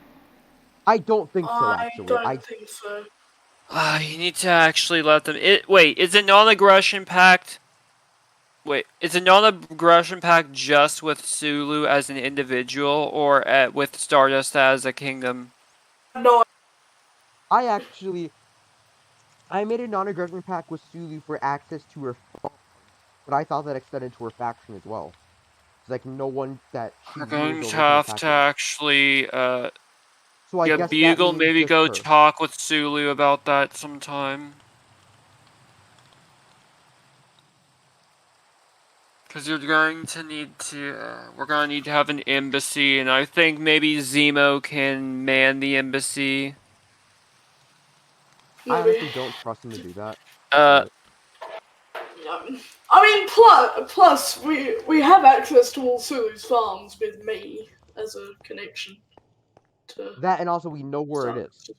I don't think so, actually. I don't think so. You need to actually let them. Wait, is it non-aggression pact? Wait, is a non-aggression pact just with Sulu as an individual, or with Stardust as a kingdom? No. I made a non-aggression pact with Sulu for access to her farm, but I thought that extended to her faction as well. It's like no one that she We're rules going to over can have attack to her. actually, So I guess that Bugle, means maybe just go her. talk with Sulu about that sometime. Because you're going to need to, we're going to need to have an embassy, and I think maybe Zemo can man the embassy. I honestly don't trust him to do that. I mean, plus we have access to all Sulu's farms with me as a connection to that, and also we know where it is.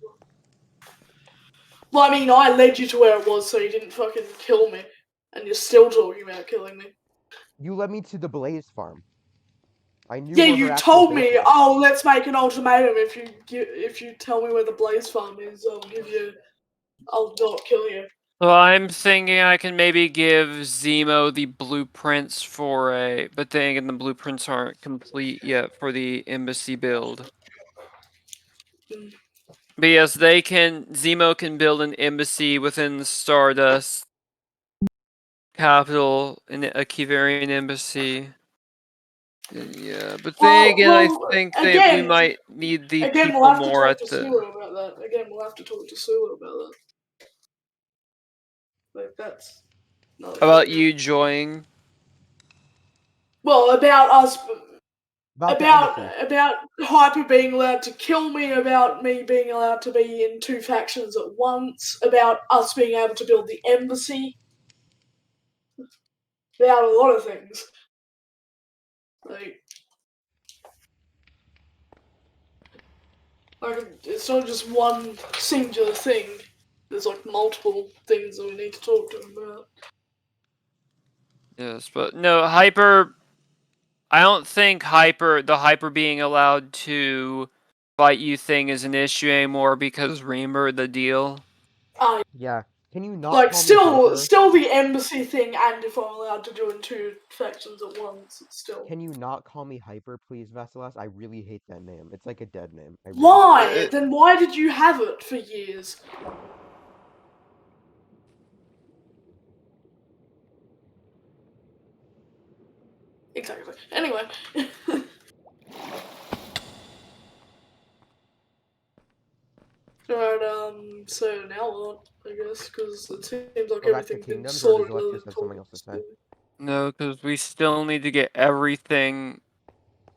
Well, I mean, I led you to where it was so you didn't fucking kill me, and you're still talking about killing me. You led me to the Blaze farm. I knew. Yeah, where you her actual told base me, was. oh, let's make an ultimatum. If you tell me where the Blaze farm is, I'll not kill you. So I'm thinking I can maybe give Zemo the blueprints but then again, the blueprints aren't complete yet for the embassy build. But yes, Zemo can build an embassy within Stardust capital in a Kiverion embassy. Yeah, but then again, I think that we might need the people we'll have to more talk at to the. Sulu about that. Again, we'll have to talk to Sulu about that. Like, that's not About you joining? Well, about us. About Hyper being allowed to kill me, about me being allowed to be in two factions at once, about us being able to build the embassy, about a lot of things. Like it's not just one singular thing. There's like multiple things that we need to talk to him about. Yes, but no, Hyper. I don't think the Hyper being allowed to fight you thing is an issue anymore because Reamer the deal. Yeah. Can you not Like, call me Hyper? still the embassy thing, and if I'm allowed to do in 2 factions at once, it's still. Can you not call me Hyper, please, Vasilas? I really hate that name. It's like a dead name. I really Why? Then why did you have it for years? Exactly. Anyway. Alright, so now what? I guess, because it seems like Go back to everything's been Kingdoms, or does sorted Alex other just than have something talking else to say? to. No, because we still need to get everything.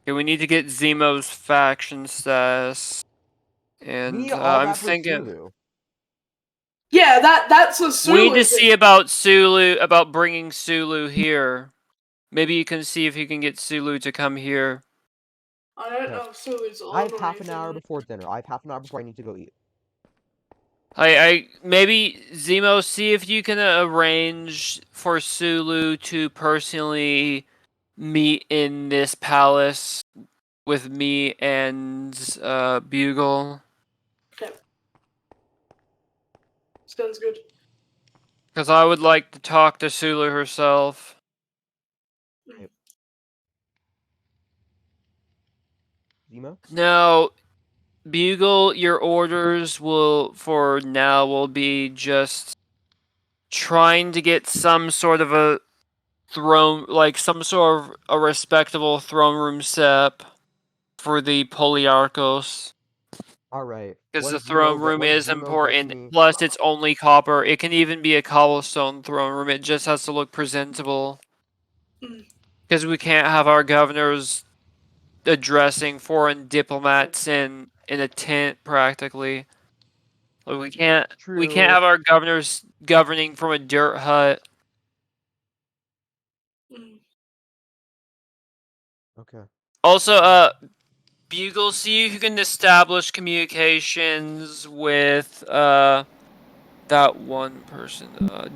Okay, we need to get Zemo's faction status. We And need all I'm that for thinking Sulu. Yeah, that's a we need Sulu to thing. see about Sulu, about bringing Sulu here. Maybe you can see if you can get Sulu to come here. I don't Yeah. know if Sulu's I on have or half an hour anything. before dinner. I have half an hour before I need to go eat. I maybe Zemo, see if you can arrange for Sulu to personally meet in this palace with me and Bugle. Okay. Sounds good. Because I would like to talk to Sulu herself. Right. Zemo? Now, Bugle, your orders will, for now, will be just trying to get some sort of a throne, like some sort of a respectable throne room set up for the Polyarchos. Alright. Because the throne room Once is Zemo gets important. me... Plus, it's only copper. It can even be a cobblestone throne room. It just has to look presentable. Mm. Because we can't have our governors addressing foreign diplomats in a tent, practically. Like, we can't True. have our governors governing from a dirt hut. Mm. Okay. Also, Bugle, see if you can establish communications with that one person,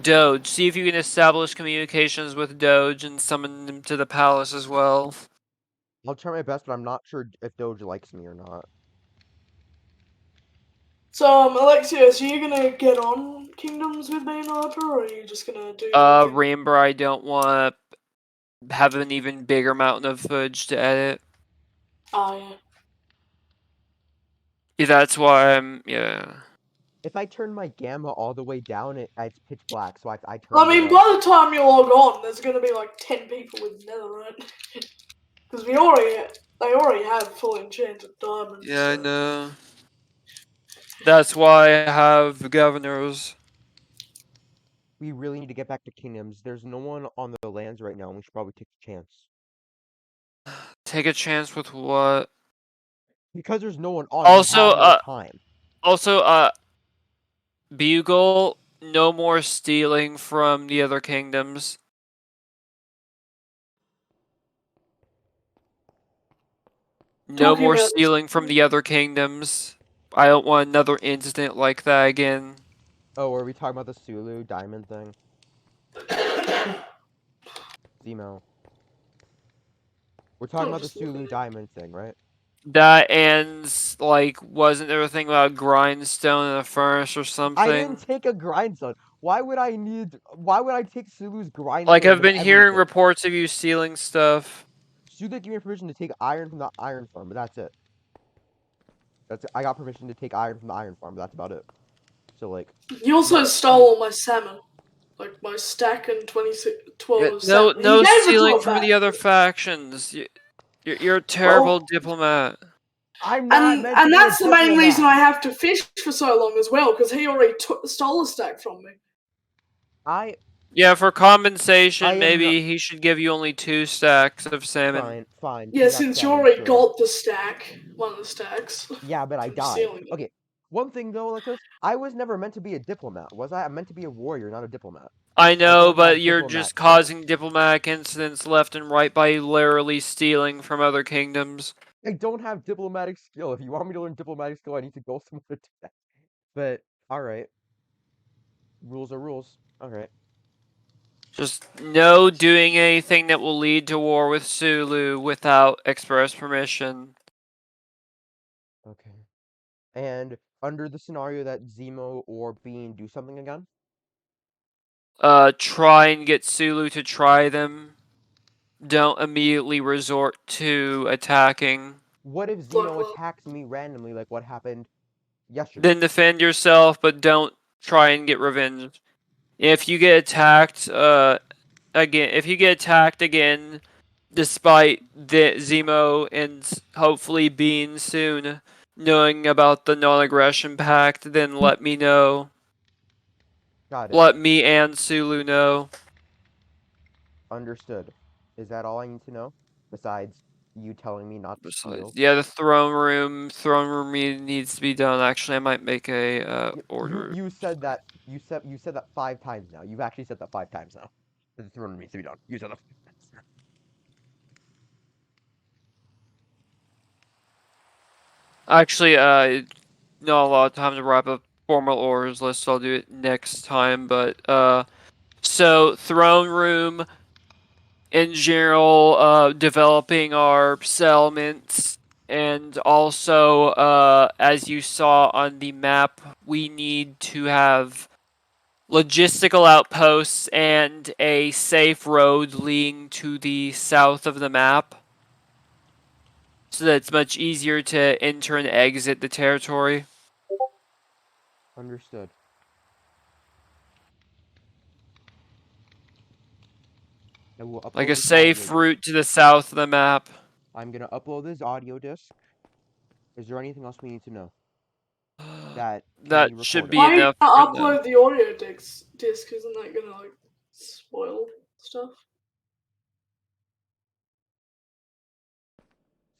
Doge. See if you can establish communications with Doge and summon him to the palace as well. I'll try my best, but I'm not sure if Doge likes me or not. So, Alexios, are you gonna get on Kingdoms with me and Hyper, or are you just gonna do your thing? Rainbow, I don't want to have an even bigger mountain of footage to edit. Oh, yeah. Yeah, that's why yeah. If I turn my gamma all the way down, it's pitch black, so I I turned it mean, up. by the time you log on, there's gonna be like 10 people with netherite. Because they already have full enchanted diamonds. Yeah, I So. know. That's why I have governors. We really need to get back to Kingdoms. There's no one on the lands right now, and we should probably take a chance. Take a chance with what? Because there's no one on, we Also, have more time. Bugle, no more stealing from the other kingdoms. No Talking more about. stealing from the other kingdoms. I don't want another incident like that again. Oh, are we talking about the Sulu diamond thing? Zemo. We're talking I'm about the just looking Sulu at. diamond thing, right? That ends, like, wasn't there a thing about grindstone in a furnace or I something? didn't take a grindstone. Why would I take Sulu's Like, grindstone I've of been hearing everything? reports of you stealing stuff. Sulu gave me permission to take iron from the iron farm, but that's it. I got permission to take iron from the iron farm, but that's about it. So, like... You also stole all my salmon. Like, my stack and 12 of salmon. He No gave it to stealing a from bat. the other factions. You're a terrible Well, diplomat. I'm not meant to and be a that's the main reason diplomat! I have to fish for so long as well, because he already stole a stack from me. Yeah, for compensation, am not... maybe he should give you only 2 stacks of salmon. Fine. Yeah, You got since you salmon, already sure. got the stack, one of the stacks. Yeah, but I from died. stealing it. Okay, one thing though, Alexis, I was never meant to be a diplomat, was I? I'm meant to be a warrior, not a diplomat. I know, don't have but you're diplomat just skills. causing diplomatic incidents left and right by literally stealing from other kingdoms. I don't have diplomatic skill. If you want me to learn diplomatic skill, I need to go somewhere to do that. But, alright. Rules are rules. Alright. Just no doing anything that will lead to war with Sulu without express permission. Okay. And under the scenario that Zemo or Bean do something again? Try and get Sulu to try them. Don't immediately resort to attacking. What if Zemo attacks me randomly, like what happened yesterday? Then defend yourself, but don't try and get revenge. If you get attacked, again, despite the Zemo and hopefully Bean soon knowing about the non-aggression pact, then let me know. Got it. Let me and Sulu know. Understood. Is that all I need to know? Besides you telling me not to Besides, steal? yeah, the throne room meeting needs to be done. Actually, I might make a You order. you said that you said that 5 times now. You've actually said that 5 times now. The throne needs to be done. You said that 5 times. Actually, not a lot of time to wrap up formal orders list, so I'll do it next time. But so throne room in general, developing our settlements, and also as you saw on the map, we need to have logistical outposts and a safe road leading to the south of the map, so that it's much easier to enter and exit the territory. Understood. I will Like upload a this audio safe disc. route to the south of the map. I'm gonna upload this audio disc. Is there anything else we need to know that can That be should recorded? be Why are you enough for gonna now. upload the audio disc? Isn't that gonna like spoil stuff?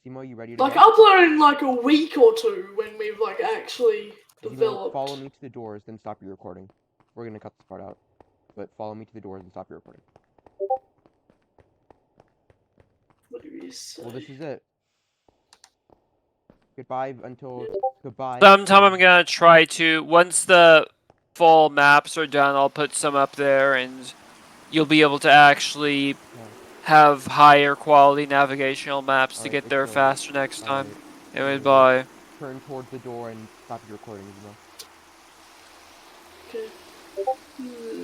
Simo, you ready to Like go? upload in like a week or two when we've like actually Simo, developed. follow me to the doors, then stop your recording. We're gonna cut this part out. But follow me to the doors and stop your recording. What do you say? Well, this is it. Goodbye until goodbye. Sometime I'm gonna try to, once the full maps are done, I'll put some up there and you'll be able to actually have higher quality navigational maps to get there faster next time. Anyway, bye. Turn towards the door and stop your recording, Zemo. Okay.